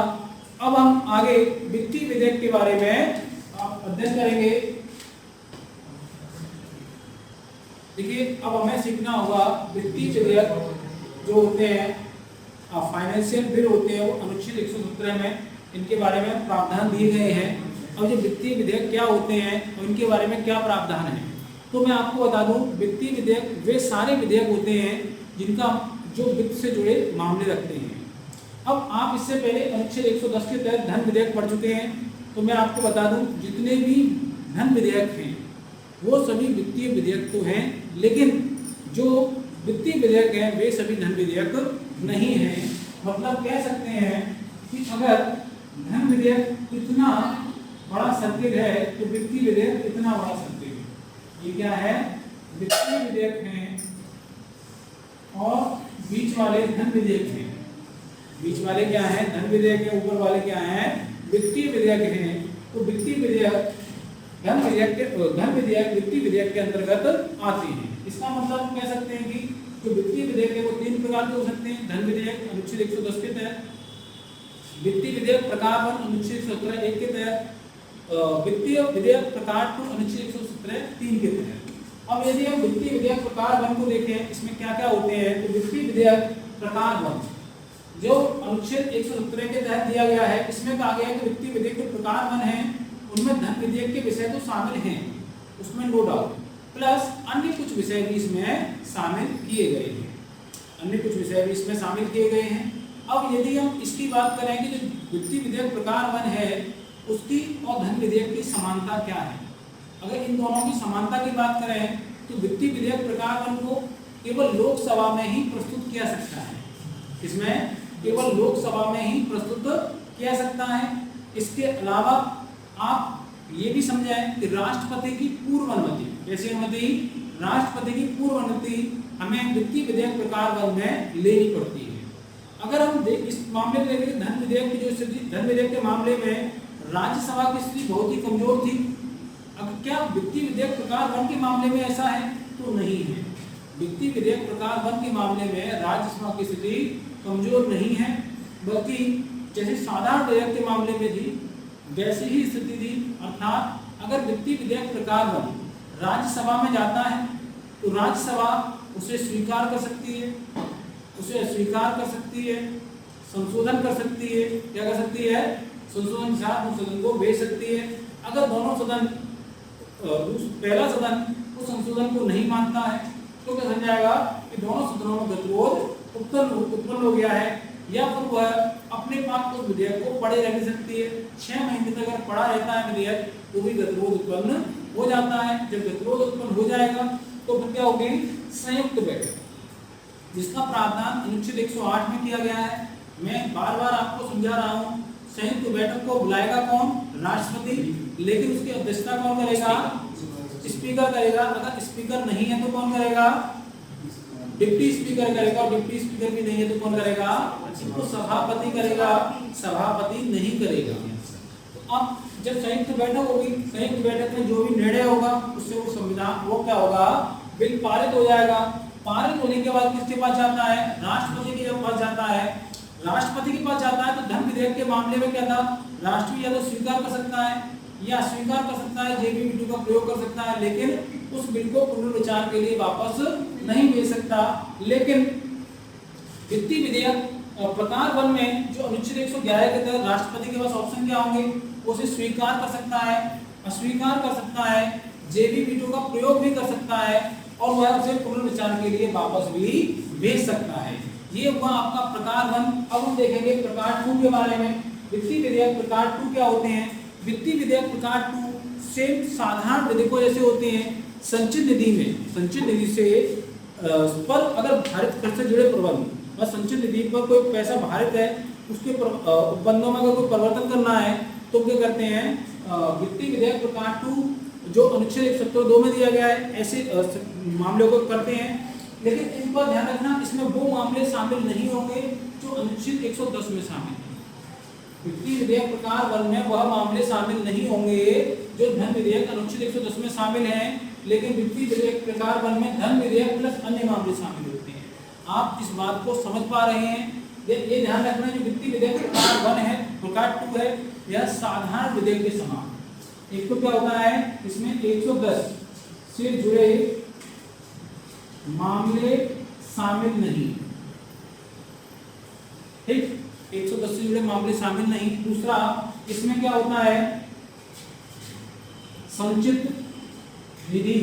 अब हम आगे वित्तीय विधेयक के बारे में अध्ययन करेंगे। देखिए, अब हमें सीखना होगा वित्तीय विधेयक जो होते हैं, फाइनेंशियल बिल होते हैं, वो अनुच्छेद 117 में इनके बारे में प्रावधान दिए गए हैं। अब ये वित्तीय विधेयक क्या होते हैं और इनके बारे में क्या प्रावधान है, तो मैं आपको बता दूं, वित्तीय विधेयक वे सारे विधेयक होते हैं जिनका जो वित्त से जुड़े मामले रखते हैं। अब आप इससे पहले अनुच्छेद 110 के तहत धन विधेयक पढ़ चुके हैं, तो मैं आपको बता दूं जितने भी धन विधेयक हैं वो सभी वित्तीय विधेयक तो हैं, लेकिन जो वित्तीय विधेयक हैं वे सभी धन विधेयक नहीं हैं। मतलब कह सकते हैं कि अगर धन विधेयक इतना बड़ा सर्किल है तो वित्तीय विधेयक इतना बड़ा सर्किल है। ये क्या है? वित्तीय विधेयक है और बीच वाले धन विधेयक हैं। बीच वाले क्या है? धन विधेयक है। ऊपर वाले क्या है? वित्तीय विधेयक हैं। तो वित्तीय विधेयक धन विधेयक वित्तीय विधेयक के अंतर्गत आते हैं। इसका मतलब कह सकते हैं कि जो वित्तीय विधेयक है वो 3 प्रकार के हो सकते हैं। धन विधेयक अनुच्छेद 110 के तहत, वित्तीय विधेयक प्रकार 1 अनुच्छेद 117(1) के तहत, वित्तीय विधेयक प्रकार 2 अनुच्छेद 117(3) के तहत। अब यदि हम वित्तीय विधेयक प्रकार 1 को देखें, इसमें क्या क्या होते हैं, तो वित्तीय विधेयक प्रकार 1 जो अनुच्छेद 117 के तहत दिया गया है, इसमें कहा गया है कि वित्तीय विधेयक के प्रकार वन हैं, उनमें धन विधेयक के विषय तो शामिल हैं, उसमें नो डाउट, प्लस अन्य कुछ विषय भी इसमें शामिल किए गए हैं, अन्य कुछ विषय भी इसमें शामिल किए गए हैं। अब यदि हम इसकी बात करें कि जो वित्तीय विधेयक प्रकार वन है उसकी और धन विधेयक की समानता क्या है, अगर इन दोनों की समानता की बात करें तो वित्तीय विधेयक प्रकार वन को केवल लोकसभा में ही प्रस्तुत किया सकता है, इसमें केवल लोकसभा में ही प्रस्तुत किया सकता है। इसके अलावा आप ये भी समझें कि राष्ट्रपति की पूर्व अनुमति, कैसी अनुमति, राष्ट्रपति की पूर्व अनुमति हमें वित्तीय विधेयक प्रकार वन में लेनी पड़ती है। अगर हम इस मामले में देखें धन विधेयक की जो स्थिति, धन विधेयक के मामले में राज्यसभा की स्थिति बहुत ही कमजोर थी। अब क्या वित्तीय विधेयक प्रकार वन के मामले में ऐसा है? तो नहीं है। वित्तीय विधेयक प्रकार वन के मामले में राज्यसभा की स्थिति कमजोर नहीं है, बल्कि जैसे साधारण विधेयक के मामले में थी वैसी ही स्थिति थी। अर्थात अगर वित्तीय विधेयक प्रकार वन राज्यसभा में जाता है तो राज्यसभा उसे स्वीकार कर सकती है, उसे अस्वीकार कर सकती है, संशोधन कर सकती है, क्या कर सकती है, संशोधन के साथ सदन को भेज सकती है। अगर दोनों सदन, पहला सदन उस संशोधन को नहीं मानता है तो क्या समझाएगा कि दोनों सदनों में गतिरोध उत्पन्न हो गया है, या फिर वह अपने पास उस विधेयक को पढ़े रह सकती है। 6 महीने तक अगर पढ़ा रहता है विधेयक तो भी गतिरोध उत्पन्न हो जाता है। जब गतिरोध उत्पन्न हो जाएगा तो फिर क्या होगी, संयुक्त बैठक, जिसका प्रावधान अनुच्छेद 108 में किया गया है। मैं बार बार आपको समझा रहा हूँ, संयुक्त बैठक को बुलाएगा कौन, राष्ट्रपति, लेकिन उसकी अध्यक्षता कौन करेगा, स्पीकर करेगा। अगर स्पीकर नहीं है तो कौन करेगा, डिप्टी स्पीकर करेगा, और डिप्टी स्पीकर भी नहीं है तो कौन करेगा, तो सभापति करेगा, सभापति नहीं करेगा। तो अब जब संयुक्त बैठक होगी, संयुक्त बैठक में जो भी निर्णय होगा उससे वो संविधान, वो क्या होगा, बिल पारित हो जाएगा। पारित होने के बाद किसके पास जाता है, राष्ट्रपति के पास जाता है। राष्ट्रपति के पास जाता है तो धन विधेयक के मामले में क्या था, राष्ट्रपति या तो स्वीकार कर सकता है या अस्वीकार कर सकता है, जेबी वीटो का प्रयोग कर सकता है, लेकिन उस बिल को पुनर्विचार के लिए वापस नहीं भेज सकता। लेकिन वित्तीय विधेयक प्रकार वन में जो अनुच्छेद 111 के तहत राष्ट्रपति के पास ऑप्शन क्या होंगे, उसे स्वीकार कर सकता है, अस्वीकार कर सकता है, जेबी वीटो का प्रयोग भी कर सकता है, और वह उसे पुनर्विचार के लिए वापस भी भेज सकता है। ये हुआ आपका प्रकार वन। अब हम देखेंगे प्रकार 2 के बारे में। वित्तीय विधेयक प्रकार 2 क्या होते हैं। वित्तीय विधेयक प्रकार 2 सेम साधारण विधेयकों जैसे होते हैं। संचित निधि में, संचित निधि से पर अगर भारित खर्च से जुड़े प्रबंध और संचित निधि पर कोई पैसा भारित है, उसके उपबंधों में अगर कोई परिवर्तन करना है तो क्या करते हैं, वित्तीय विधेयक प्रकार 2 जो अनुच्छेद 117(2) में दिया गया है, ऐसे मामलों को करते हैं। लेकिन इन पर ध्यान रखना, इसमें वो मामले शामिल नहीं होंगे जो अनुच्छेद 110 में शामिल हैं। वित्तीय विधेयक प्रकार वन में वह मामले शामिल नहीं होंगे जो धन विधेयक अनुच्छेद 110 में शामिल हैं, लेकिन वित्तीय विधेयक प्रकार वन में धन विधेयक प्लस अन्य मामले शामिल होते हैं। आप इस बात को समझ पा रहे हैं। ये ध्यान रखना, जो वित्तीय विधेयक प्रकार 1 है, प्रकार 2 है, यह साधारण विधेयक के समान। एक तो क्या होता है, इसमें 110 से जुड़े मामले शामिल नहीं, ठीक, 110 से जुड़े मामले शामिल नहीं। दूसरा, इसमें क्या होता है, संचित निधि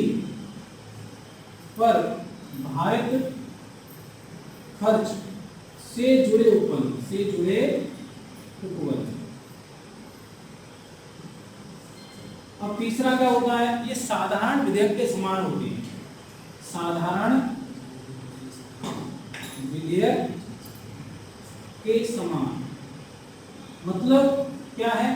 पर भारित खर्च से जुड़े उपबंध, से जुड़े उपबंध। अब तीसरा क्या होता है, ये साधारण विधेयक के समान होते हैं। साधारण विधेयक के समान मतलब क्या है,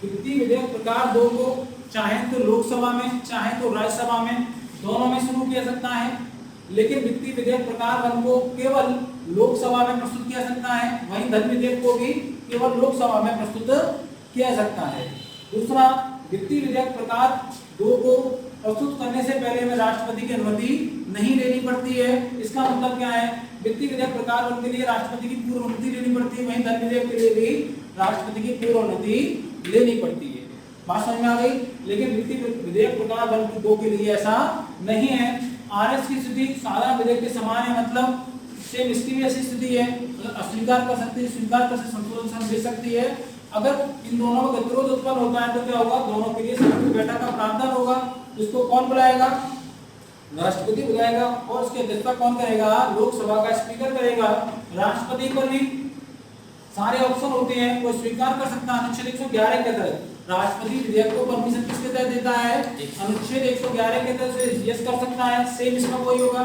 वित्तीय विधेयक प्रकार 2 को चाहे तो लोकसभा में चाहे तो राज्यसभा में, दोनों में शुरू किया सकता है। लेकिन वित्तीय विधेयक प्रकार 1 को केवल लोकसभा में प्रस्तुत किया सकता है, वहीं धन विधेयक को भी केवल लोकसभा में प्रस्तुत किया सकता है। दूसरा, वित्तीय विधेयक प्रकार 2 को प्रस्तुत करने से पहले हमें राष्ट्रपति की अनुमति नहीं लेनी पड़ती है। इसका मतलब क्या है, वित्तीय विधेयक प्रकार 1 के लिए राष्ट्रपति की पूर्व अनुमति लेनी पड़ती है, वहीं धन विधेयक के लिए भी राष्ट्रपति की पूर्व अनुमति लेनी पड़ती है। बात समझ में आ गई। लेकिन वित्तीय विधेयक प्रकार 1 2 के लिए ऐसा नहीं है। आरएस की स्थिति साधारण विधेयक के समान है, मतलब सेम इसकी भी ऐसी स्थिति है, मतलब अस्वीकार कर सकती है, स्वीकार कर सकती, संशोधन दे सकती है। अगर इन दोनों में गतिरोध उत्पन्न होता है तो क्या होगा, दोनों के लिए संयुक्त बैठक का प्रावधान होगा। इसको कौन बुलाएगा, राष्ट्रपति बुलाएगा, और उसकी अध्यक्षता कौन करेगा, लोकसभा का स्पीकर करेगा। राष्ट्रपति पर भी सारे ऑप्शन होते हैं, वो स्वीकार कर सकता है अनुच्छेद 111 के तहत। राष्ट्रपति विधेयक को परमिशन किसके तहत देता है, अनुच्छेद 111 के तहत से यस कर सकता है, सेम इसमें वही होगा,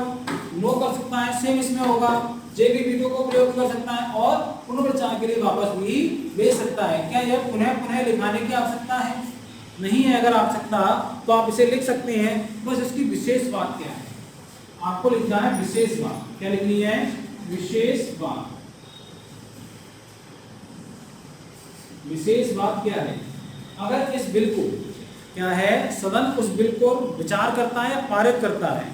नो कर सकता है, सेम इसमें होगा, जेबी वीटो को प्रयोग कर सकता है, और पुनर्विचार के लिए वापस भी भेज सकता है। क्या यह पुनः पुनः लिखाने की आवश्यकता है, नहीं है। अगर आवश्यकता तो आप इसे लिख सकते हैं, बस इसकी विशेष बात क्या है, आपको लिखना है विशेष बात। क्या लिखनी है, विशेष बात। विशेष बात क्या है, अगर इस बिल को क्या है, सदन उस बिल को विचार करता है या पारित करता है,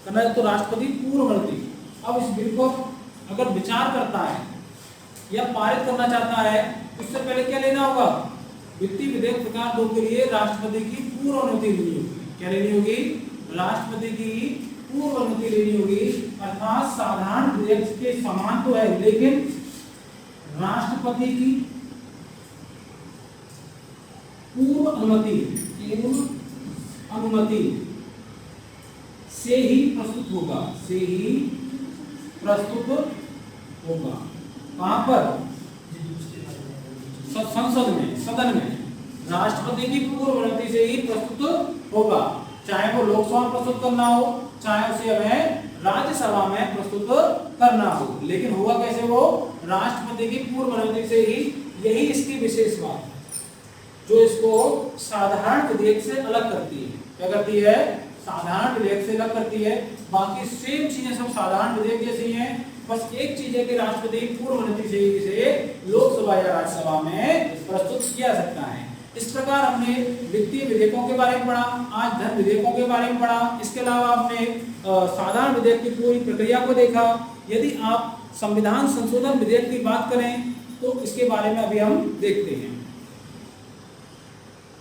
करना है तो राष्ट्रपति पूर्ववर्ती। अब इस बिल को अगर विचार करता है या पारित करना चाहता है, उससे पहले क्या लेना होगा, वित्तीय विधेयक प्रकार 2 के लिए राष्ट्रपति की पूर्व अनुमति लेनी होगी। क्या लेनी होगी, राष्ट्रपति की पूर्व अनुमति लेनी होगी। अर्थात साधारण विधेयक के समान तो है, लेकिन राष्ट्रपति की पूर्व अनुमति से ही प्रस्तुत होगा, से ही प्रस्तुत होगा। कहां पर, संसद में, सदन में राष्ट्रपति की पूर्व अनुमति से ही प्रस्तुत होगा। चाहे वो लोकसभा में प्रस्तुत करना हो, चाहे उसे हमें राज्यसभा में प्रस्तुत करना हो, लेकिन होगा कैसे, वो राष्ट्रपति की पूर्व अनुमति से ही। यही इसकी विशेष बात है जो इसको साधारण विधेयक से अलग करती है। क्या करती है, साधारण विधेयक से अलग करती है। बाकी सेम चीजें सब साधारण विधेयक जैसी हैं, बस एक चीज है कि राष्ट्रपति पूर्व अनुमति से इसे लोकसभा या राज्यसभा में प्रस्तुत किया सकता है। इस प्रकार हमने वित्तीय विधेयकों के बारे में पढ़ा, आज धन विधेयकों के बारे में पढ़ा। इसके अलावा हमने साधारण विधेयक की पूरी प्रक्रिया को देखा। यदि आप संविधान संशोधन विधेयक की बात करें तो इसके बारे में अभी हम देखते हैं।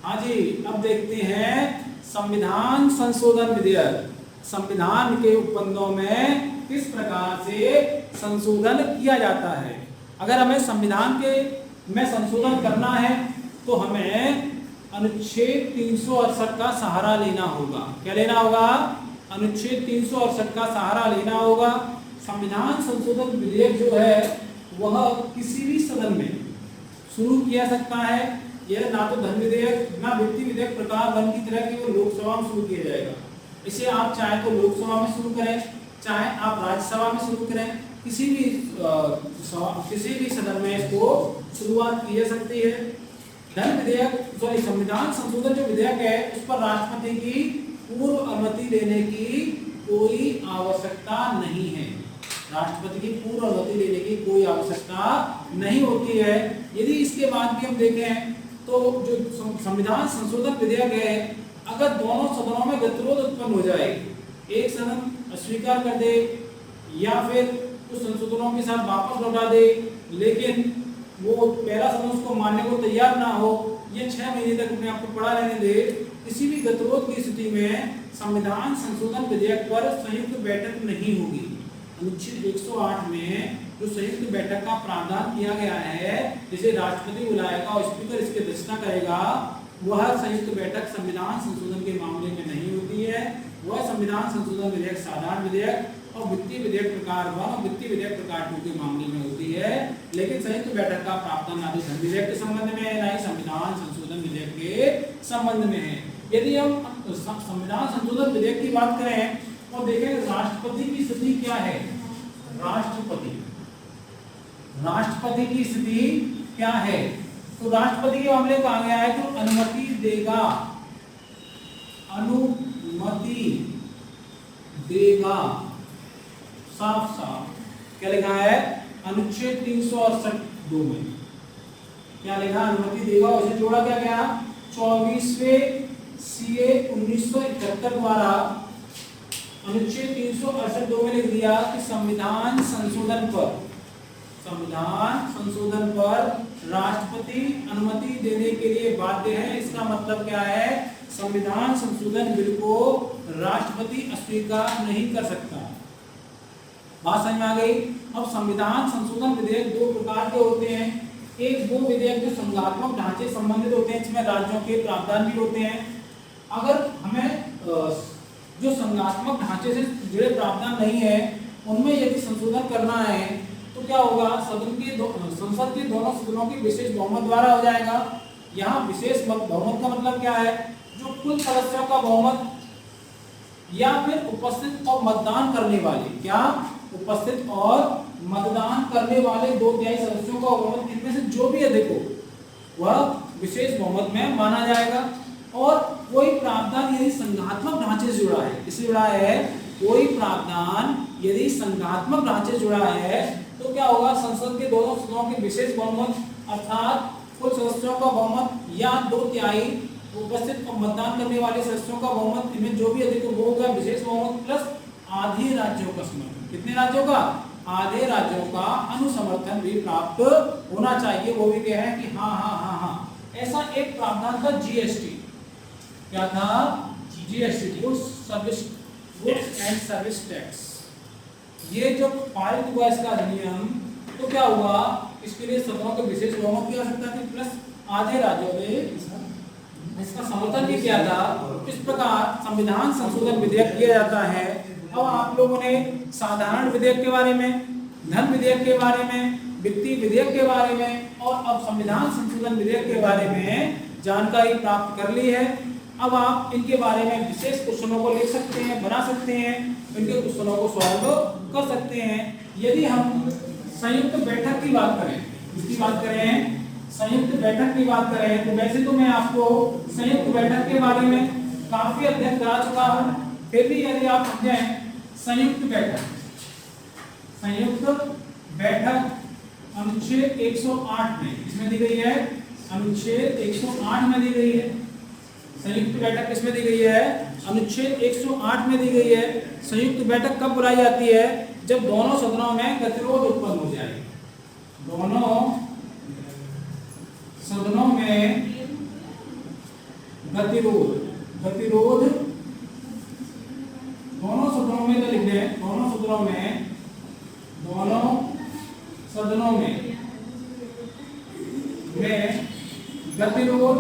हाँ जी, अब देखते हैं संविधान संशोधन विधेयक। संविधान के उपबंधों में किस प्रकार से संशोधन किया जाता है। अगर हमें संविधान के में संशोधन करना है तो हमें अनुच्छेद 368 का सहारा लेना होगा। क्या लेना होगा, अनुच्छेद 368 का सहारा लेना होगा। संविधान संशोधन विधेयक जो है वह किसी भी सदन में शुरू किया सकता है। यह ना तो धन विधेयक ना वित्तीय विधेयक प्रकार 1 की तरह की वो लोकसभा में शुरू किया जाएगा। इसे आप चाहे तो लोकसभा में शुरू करें, चाहे आप राज्यसभा में शुरू करें, किसी भी सदन में इसको शुरुआत की जा सकती है। धन विधेयक संविधान संशोधन जो विधेयक है उस पर राष्ट्रपति की पूर्व अनुमति लेने की कोई आवश्यकता नहीं है। राष्ट्रपति की पूर्व अनुमति लेने की कोई आवश्यकता नहीं होती है। यदि इसके बाद भी हम देखें तो जो संविधान संशोधन विधेयक है, अगर दोनों सदनों में गतिरोध उत्पन्न हो जाए, एक सदन अस्वीकार कर दे या फिर उस संशोधनों के साथ वापस लौटा दे, लेकिन वो पहला सदन उसको मानने को तैयार ना हो, ये 6 महीने तक अपने आप को पड़ा रहने दे, किसी भी गतिरोध की स्थिति में संविधान संशोधन विधेयक पर संयुक्त बैठक नहीं होगी। अनुच्छेद 108 में जो संयुक्त बैठक का प्रावधान किया गया है, जिसे राष्ट्रपति बुलाएगा और स्पीकर इसकी अध्यक्षता करेगा, वह संयुक्त बैठक संविधान संशोधन के मामले में नहीं होती है। वह संविधान संशोधन विधेयक साधारण विधेयक और वित्तीय विधेयक प्रकार 1 और वित्तीय विधेयक प्रकार 2 के मामले में होती है। लेकिन संयुक्त बैठक का प्रावधान ना तो धन विधेयक के संबंध में है, ना ही संविधान संशोधन विधेयक के संबंध में है। यदि हम संविधान संशोधन विधेयक की बात करें तो देखें राष्ट्रपति की स्थिति क्या है। राष्ट्रपति की स्थिति क्या है, तो राष्ट्रपति के मामले कहा गया है जो अनुमति देगा, साफ क्या लिखा है, अनुच्छेद 368(2) में क्या लिखा, अनुमति देगा। उसे जोड़ा क्या गया, 24वें सीए 1971 द्वारा अनुच्छेद 368(2) में लिख दिया कि संविधान संशोधन पर राष्ट्रपति अनुमति देने के लिए बाध्य है। इसका मतलब क्या है, संविधान संशोधन बिल को राष्ट्रपति अस्वीकार नहीं कर सकता। बात समझ में आ गई। अब संविधान संशोधन विधेयक दो प्रकार के होते हैं। एक वो विधेयक जो संघात्मक ढांचे से संबंधित होते हैं, इसमें राज्यों के प्रावधान भी होते हैं। अगर हमें जो संघात्मक ढांचे से जुड़े प्रावधान नहीं है उनमें यदि संशोधन करना है तो क्या होगा, संसद के दोनों सदनों की विशेष बहुमत द्वारा हो जाएगा। यहाँ विशेष बहुमत का मतलब क्या है, जो कुल सदस्यों का बहुमत या फिर उपस्थित और मतदान करने वाले, क्या उपस्थित और मतदान करने वाले 2/3 सदस्यों का बहुमत, इनमें से जो भी अधिक हो वह विशेष बहुमत में माना जाएगा। और कोई प्रावधान यदि संघात्मक ढांचे से जुड़ा है, इससे जुड़ा है, कोई प्रावधान यदि संघात्मक ढांचे से जुड़ा है तो क्या होगा, संसद के दोनों सदनों की विशेष बहुमत अर्थात कुल सदस्यों का बहुमत या 2/3 उपस्थित और मतदान करने वाले सदस्यों का बहुमत, इनमें जो भी अधिक वो होगा विशेष बहुमत प्लस आधे राज्यों का समर्थन। कितने राज्यों का, आधे राज्यों का अनुसमर्थन भी प्राप्त होना चाहिए। वो भी कह रहे हैं कि हाँ हाँ हाँ हाँ। ऐसा एक प्रावधान था जीएसटी, क्या था, GST, goods and service tax. ये जो पारित हुआ इसका अधिनियम तो क्या हुआ, इसके लिए सदनों के विशेष बहुमत की आवश्यकता थी प्लस आधे राज्यों ने इसका समर्थन भी किया था। इस प्रकार संविधान संशोधन विधेयक किया जाता है। अब आप लोगों ने साधारण विधेयक के बारे में, धन विधेयक के बारे में, वित्तीय विधेयक के बारे में और अब संविधान संशोधन विधेयक के बारे में जानकारी प्राप्त कर ली है। अब आप इनके बारे में विशेष क्वेश्चनों को लिख सकते हैं, बना सकते हैं, इनके क्वेश्चनों को सॉल्व कर सकते हैं। यदि हम संयुक्त बैठक की बात करें, इसकी बात करें, संयुक्त बैठक की बात करें तो वैसे तो मैं आपको संयुक्त बैठक के बारे में काफी अध्ययन करा चुका हूं, फिर भी यदि आप समझें संयुक्त बैठक, संयुक्त बैठक अनुच्छेद 108 में इसमें दी गई है, अनुच्छेद 108 में दी गई है। संयुक्त बैठक किसमें दी गई है, अनुच्छेद 108 में दी गई है। संयुक्त बैठक कब बुलाई जाती है, जब दोनों सदनों में गतिरोध उत्पन्न हो जाए, दोनों सदनों में गतिरोध, गतिरोध दोनों सदनों में तो लिख दें, दोनों सदनों में, दोनों सदनों में गतिरोध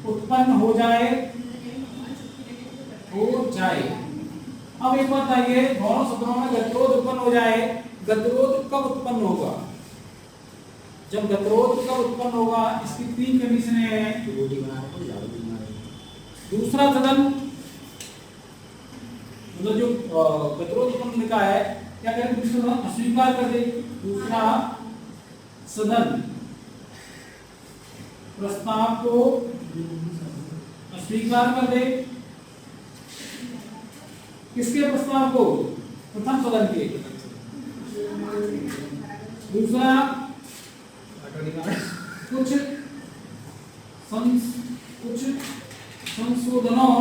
उत्पन्न हो जाए, अब एक बात आइए, दोनों सदनों में गतिरोध उत्पन्न हो जाए, गतिरोध कब उत्पन्न होगा, जब गतिरोध कब उत्पन्न होगा, इसकी 3 कंडीशन है। दूसरा सदन, मतलब जो गतिरोध उत्पन्न लिखा है, क्या करें, दूसरा सदन अस्वीकार कर दे, दूसरा सदन प्रस्ताव को अस्वीकार कर दे। किसके प्रस्ताव को, प्रथम सदन के। दूसरा कुछ संशोधनों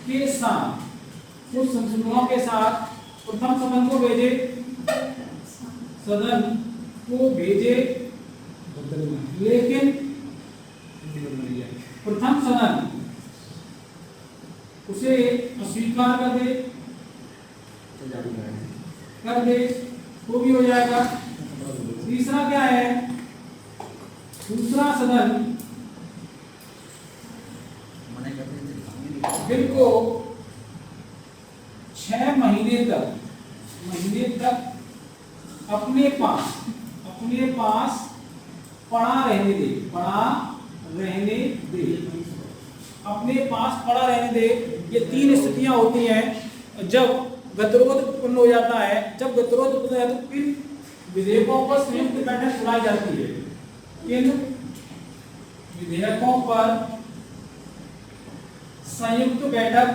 के साथ, कुछ संशोधनों के साथ प्रथम सदन को भेजे, सदन को भेजे, लेकिन प्रथम सदन उसे अस्वीकार कर दे तो भी हो जाएगा। तीसरा क्या है, दूसरा सदन बिल को 6 महीने तक अपने पास पड़ा रहने दे। ये 3 स्थितियां होती हैं जब गतिरोध उत्पन्न हो जाता है। जब गतिरोध उत्पन्न होता है तो फिर विधेयकों पर संयुक्त बैठक बुलाई जाती है। इन विधेयकों पर संयुक्त बैठक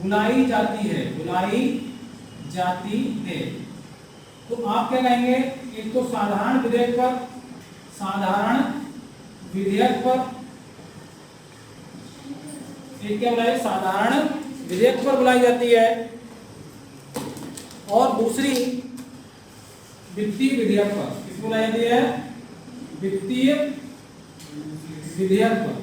बुलाई जाती है। तो आप क्या कहेंगे, एक तो साधारण विधेयक पर एक क्या बुलाई, साधारण विधेयक पर बुलाई जाती है, और दूसरी वित्तीय विधेयक पर। किसको बुलाई जाती है, वित्तीय विधेयक पर।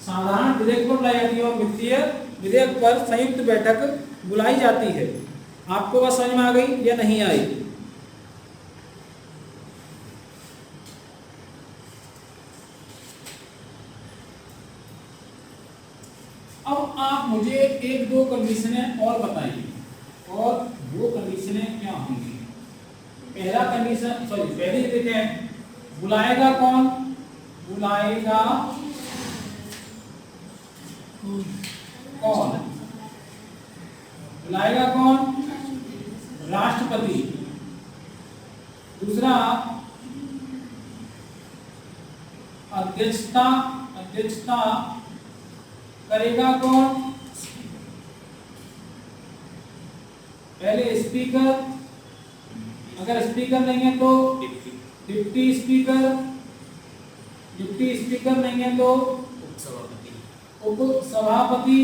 साधारण विधेयक पर बुलाई जाती है और वित्तीय विधेयक पर संयुक्त बैठक बुलाई जाती है। आपको बात समझ में आ गई या नहीं आई? अब आप मुझे एक दो कंडीशनें और बताइए, और वो कंडीशनें क्या होंगी? पहला कंडीशन, पहली देखें, बुलाएगा कौन? बुलाएगा कौन? बुलाएगा कौन? राष्ट्रपति। दूसरा, अध्यक्षता करेगा कौन? पहले स्पीकर, अगर स्पीकर नहीं है तो डिप्टी स्पीकर, डिप्टी स्पीकर नहीं है तो उपसभापति।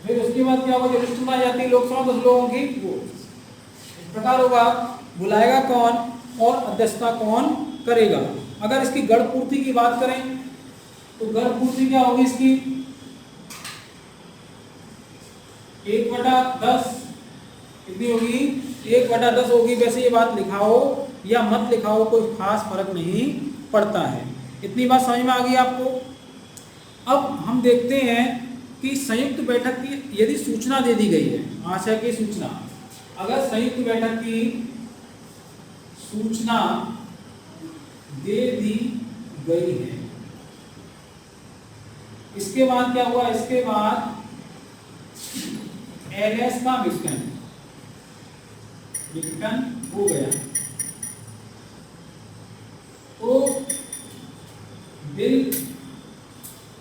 फिर उसके बाद क्या होगा? जो लिस्ट में आ जाती है लोकसभा 10 लोगों की, वो इस प्रकार होगा। बुलाएगा कौन और अध्यक्षता कौन करेगा? अगर इसकी गढ़ पूर्ति की बात करें तो गढ़ पूर्ति क्या होगी इसकी? 1/10 कितनी होगी? 1/10 होगी। वैसे ये बात लिखाओ या मत लिखाओ, कोई खास फर्क नहीं पड़ता है। इतनी बात समझ में आ गई आपको? अब हम देखते हैं कि संयुक्त बैठक की यदि सूचना दे दी गई है, आशय की सूचना, अगर संयुक्त बैठक की सूचना दे दी गई है, इसके बाद क्या हुआ? इसके बाद एलएस का विघटन हो गया तो बिल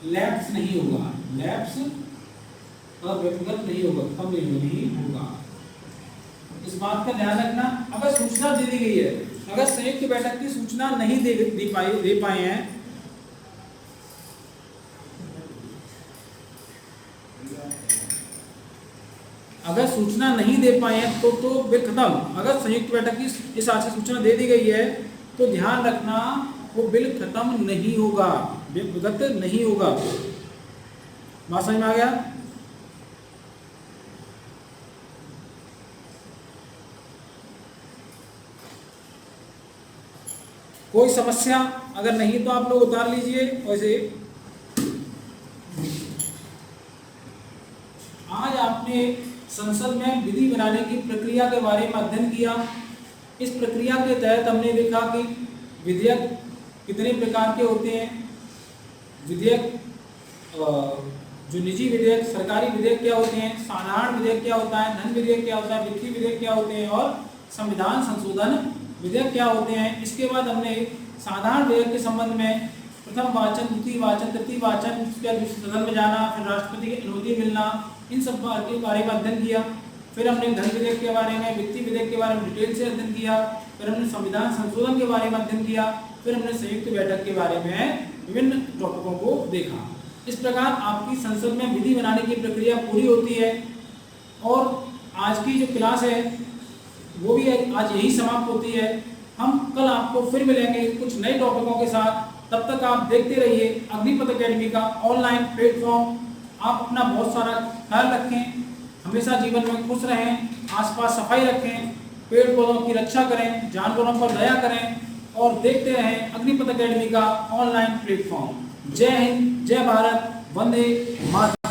लैप्स नहीं होगा, लैप्स अव्यक्तिगत नहीं होगा, खत्म नहीं होगा। इस बात का ध्यान रखना। अगर सूचना दे दी गई है, अगर संयुक्त बैठक की सूचना नहीं दे पाए हैं, अगर सूचना नहीं दे पाए हैं तो बिल खत्म। अगर संयुक्त बैठक की इस आशय सूचना दे दी गई है तो ध्यान रखना वो बिल खत्म नहीं होगा, विगत नहीं होगा। बात समझ में आ गया? कोई समस्या अगर नहीं तो आप लोग उतार लीजिए। वैसे आज आपने संसद में विधि बनाने की प्रक्रिया के बारे में अध्ययन किया। इस प्रक्रिया के तहत हमने देखा कि विधेयक कितने प्रकार के होते हैं। विधेयक, जो निजी विधेयक, सरकारी विधेयक क्या होते हैं, साधारण विधेयक क्या होता है, धन विधेयक क्या होता है, वित्तीय विधेयक क्या होते हैं, और संविधान संशोधन विधेयक क्या होते हैं। इसके बाद हमने साधारण विधेयक के संबंध में प्रथम वाचन, द्वितीय वाचन, तृतीय वाचन, उसके बाद सदन में जाना, फिर राष्ट्रपति की अनुमति मिलना, इन सब के बारे में अध्ययन किया। फिर हमने धन विधेयक के बारे में, वित्तीय विधेयक के बारे में डिटेल से अध्ययन किया। फिर हमने संविधान संशोधन के बारे में अध्ययन किया। फिर हमने संयुक्त बैठक के बारे में विभिन्न टॉपिकों को देखा। इस प्रकार आपकी संसद में विधि बनाने की प्रक्रिया पूरी होती है। और आज की जो क्लास है वो भी आज यही समाप्त होती है। हम कल आपको फिर मिलेंगे कुछ नए टॉपिकों के साथ। तब तक आप देखते रहिए अग्निपथ एकेडमी का ऑनलाइन प्लेटफॉर्म। आप अपना बहुत सारा ख्याल रखें, हमेशा जीवन में खुश रहें, आसपास सफाई रखें, पेड़ पौधों की रक्षा करें, जानवरों पर दया करें, और देखते रहें अग्निपथ एकेडमी का ऑनलाइन प्लेटफॉर्म। जय हिंद, जय भारत, वंदे मातरम।